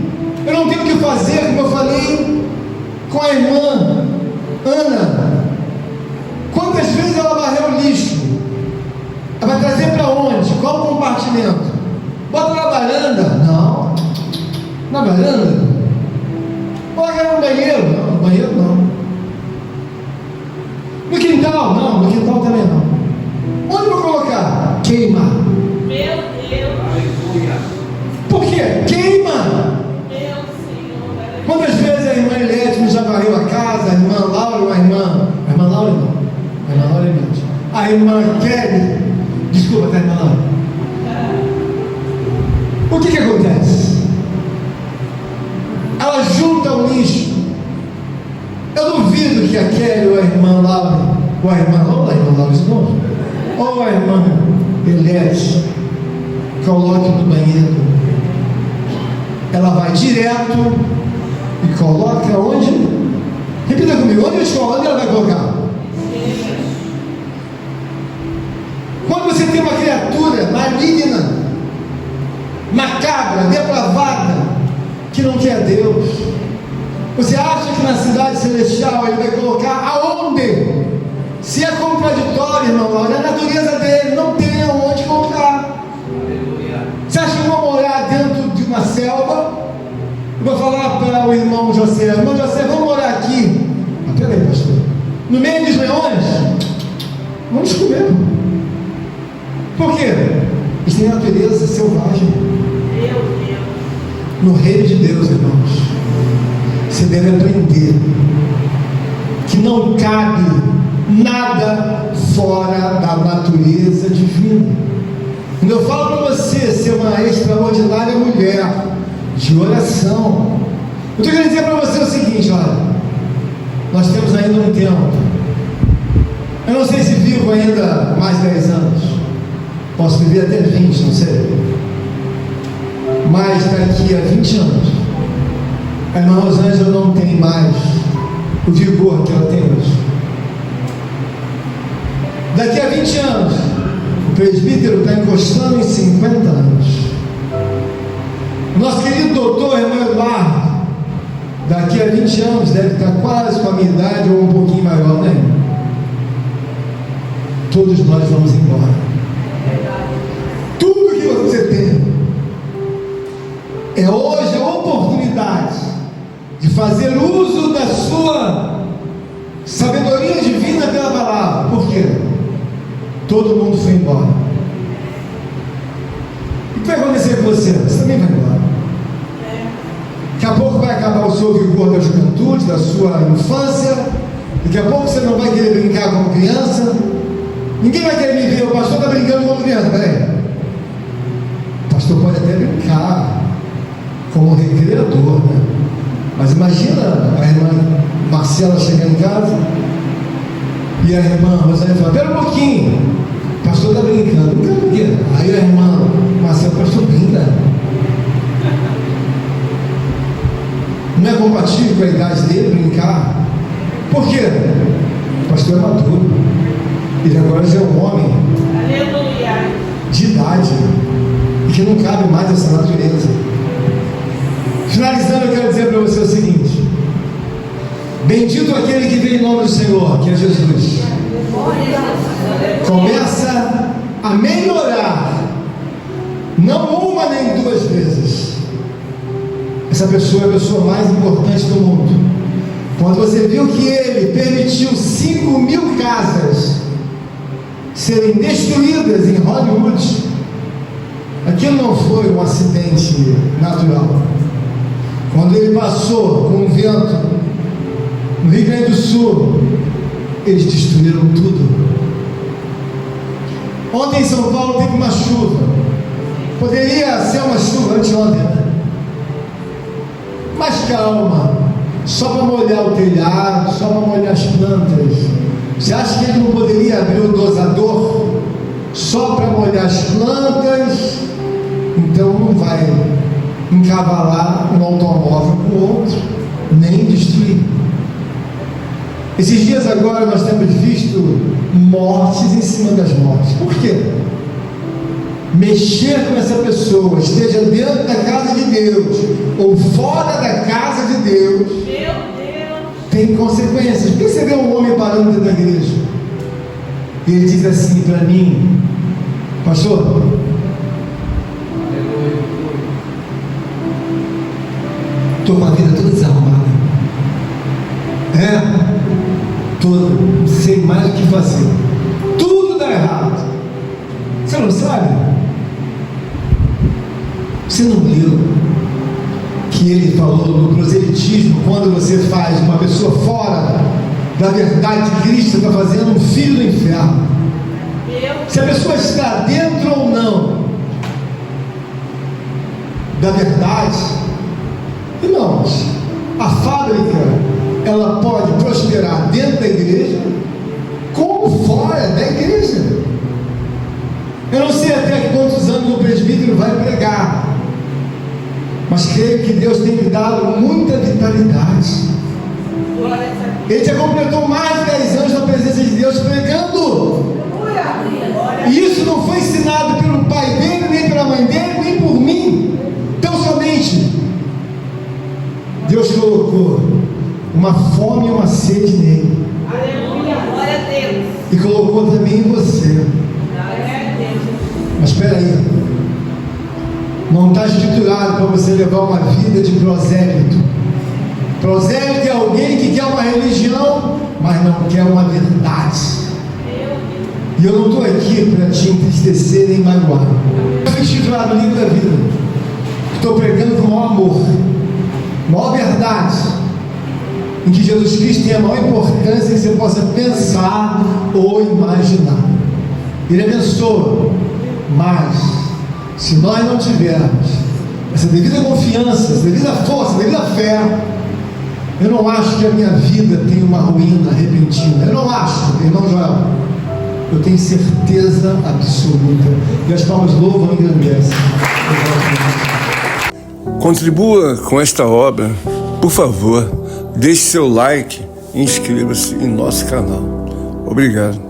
S1: eu não tenho o que fazer, como eu falei com a irmã Ana. Quantas vezes ela varreu o lixo? Ela vai trazer para onde? Qual o compartimento? Bota na varanda? Não. Na varanda? Coloca no banheiro? Não, no banheiro não. No quintal? Não, no quintal também não. Onde eu vou colocar? Queima.
S2: Meu Deus.
S3: Aleluia.
S1: Por quê? Queima.
S2: Meu Senhor.
S1: Quantas vezes a irmã Elétrica já varreu a casa, a irmã Laura, a irmã Laura não, a irmã Laura é mente. A irmã Kelly, desculpa, tá, irmã Laura? O que acontece? Ela junta o lixo. Eu duvido que a Kelly ou a irmã Laura, ou a irmã Laura de novo, ou a irmã Elétrica, coloque no banheiro. Ela vai direto e coloca onde? Repita comigo, onde ela vai colocar? Quando você tem uma criatura maligna, macabra, depravada, que não quer Deus, você acha que na cidade celestial Ele vai colocar aonde? Se é contraditório, irmão, olha a natureza dele, não tem aonde colocar. Você acha que eu vou morar dentro de uma selva? Eu vou falar para o irmão José: irmão José, vamos morar aqui. Ah, peraí, pastor, no meio dos leões? Vamos comer. Por quê? Eles têm natureza selvagem.
S2: Meu Deus.
S1: No reino de Deus, irmãos, você deve aprender que não cabe nada fora da natureza divina. Quando eu falo para você ser uma extraordinária mulher de oração, eu estou querendo dizer para você o seguinte: olha, nós temos ainda um tempo. Eu não sei se vivo ainda mais 10 anos, posso viver até 20, não sei, mas daqui a 20 anos a irmã Rosângela não tem mais o vigor que ela tem hoje. Daqui a 20 anos o presbítero está encostando em 50 anos. O nosso querido doutor irmão Eduardo, daqui a 20 anos deve estar quase com a minha idade ou um pouquinho maior, né? Todos nós vamos embora. Tudo que você tem é hoje a oportunidade de fazer uso da sua sabedoria divina pela palavra. Por quê? Todo mundo foi embora. O que vai acontecer com você? Você também vai embora. Daqui a pouco vai acabar o seu vigor da juventude, da sua infância. Daqui a pouco você não vai querer brincar como criança. Ninguém vai querer me ver, o pastor está brincando como criança. Peraí, o pastor pode até brincar como recreador, né? Mas imagina a irmã Marcela chegar em casa e a irmã Rosângela fala: pera um pouquinho, o pastor está brincando. Brincando o quê? Aí a irmã Marcela: pastor, brinca. Não é compatível com a idade dele brincar. Por quê? O pastor é maduro. Ele agora já é um homem
S2: Aleluia.
S1: de idade e que não cabe mais essa natureza. Finalizando, eu quero dizer para você o seguinte: bendito aquele que vem em nome do Senhor, que é Jesus. Começa a melhorar, não uma nem duas vezes. Essa pessoa é a pessoa mais importante do mundo. Quando você viu que ele permitiu 5.000 casas serem destruídas em Hollywood, aquilo não foi um acidente natural. Quando ele passou com um vento no Rio Grande do Sul, eles destruíram tudo. Ontem em São Paulo teve uma chuva. Poderia ser uma chuva anteontem, né? Mas calma, só para molhar o telhado, só para molhar as plantas. Você acha que ele não poderia abrir o dosador só para molhar as plantas, então não vai encavalar um automóvel com o outro, nem destruir. Esses dias agora nós temos visto mortes em cima das mortes. Por quê? Mexer com essa pessoa, esteja dentro da casa de Deus ou fora da casa de Deus,
S2: Meu Deus.
S1: tem consequências. Por que você vê um homem parando dentro da igreja? E ele diz assim para mim: pastor, estou com a vida toda desarrumada. Toda. Não sei mais o que fazer. Tudo dá errado. Você não sabe? Você não leu que ele falou no proselitismo, quando você faz uma pessoa fora da verdade de Cristo, está fazendo um filho do inferno. Se a pessoa está dentro ou não da verdade, irmãos, a fábrica ela pode prosperar dentro da igreja como fora da igreja. Eu não sei até quantos anos o presbítero vai pregar, mas creio que Deus tem lhe dado muita vitalidade. Ele já completou mais de 10 anos na presença de Deus pregando. E isso não foi ensinado pelo pai dele, nem pela mãe dele, nem por mim. Então somente Deus colocou uma fome e uma sede nele.
S2: Aleluia. Glória a Deus.
S1: E colocou também em você.
S2: Glória a Deus.
S1: Mas espera aí, não está escriturado para você levar uma vida de prosélito. Prosélito é alguém que quer uma religião, mas não quer uma verdade. E eu não estou aqui para te entristecer nem magoar. Está escriturado no livro da vida. Estou pregando com o maior amor, maior verdade, em que Jesus Cristo tem a maior importância que você possa pensar ou imaginar. Ele abençoa, mas se nós não tivermos essa devida confiança, essa devida força, essa devida fé, eu não acho que a minha vida tem uma ruína repentina. Eu não acho, irmão Joel. Eu tenho certeza absoluta. E as palmas louvam e engrandecem.
S4: Contribua com esta obra, por favor. Deixe seu like e inscreva-se em nosso canal. Obrigado.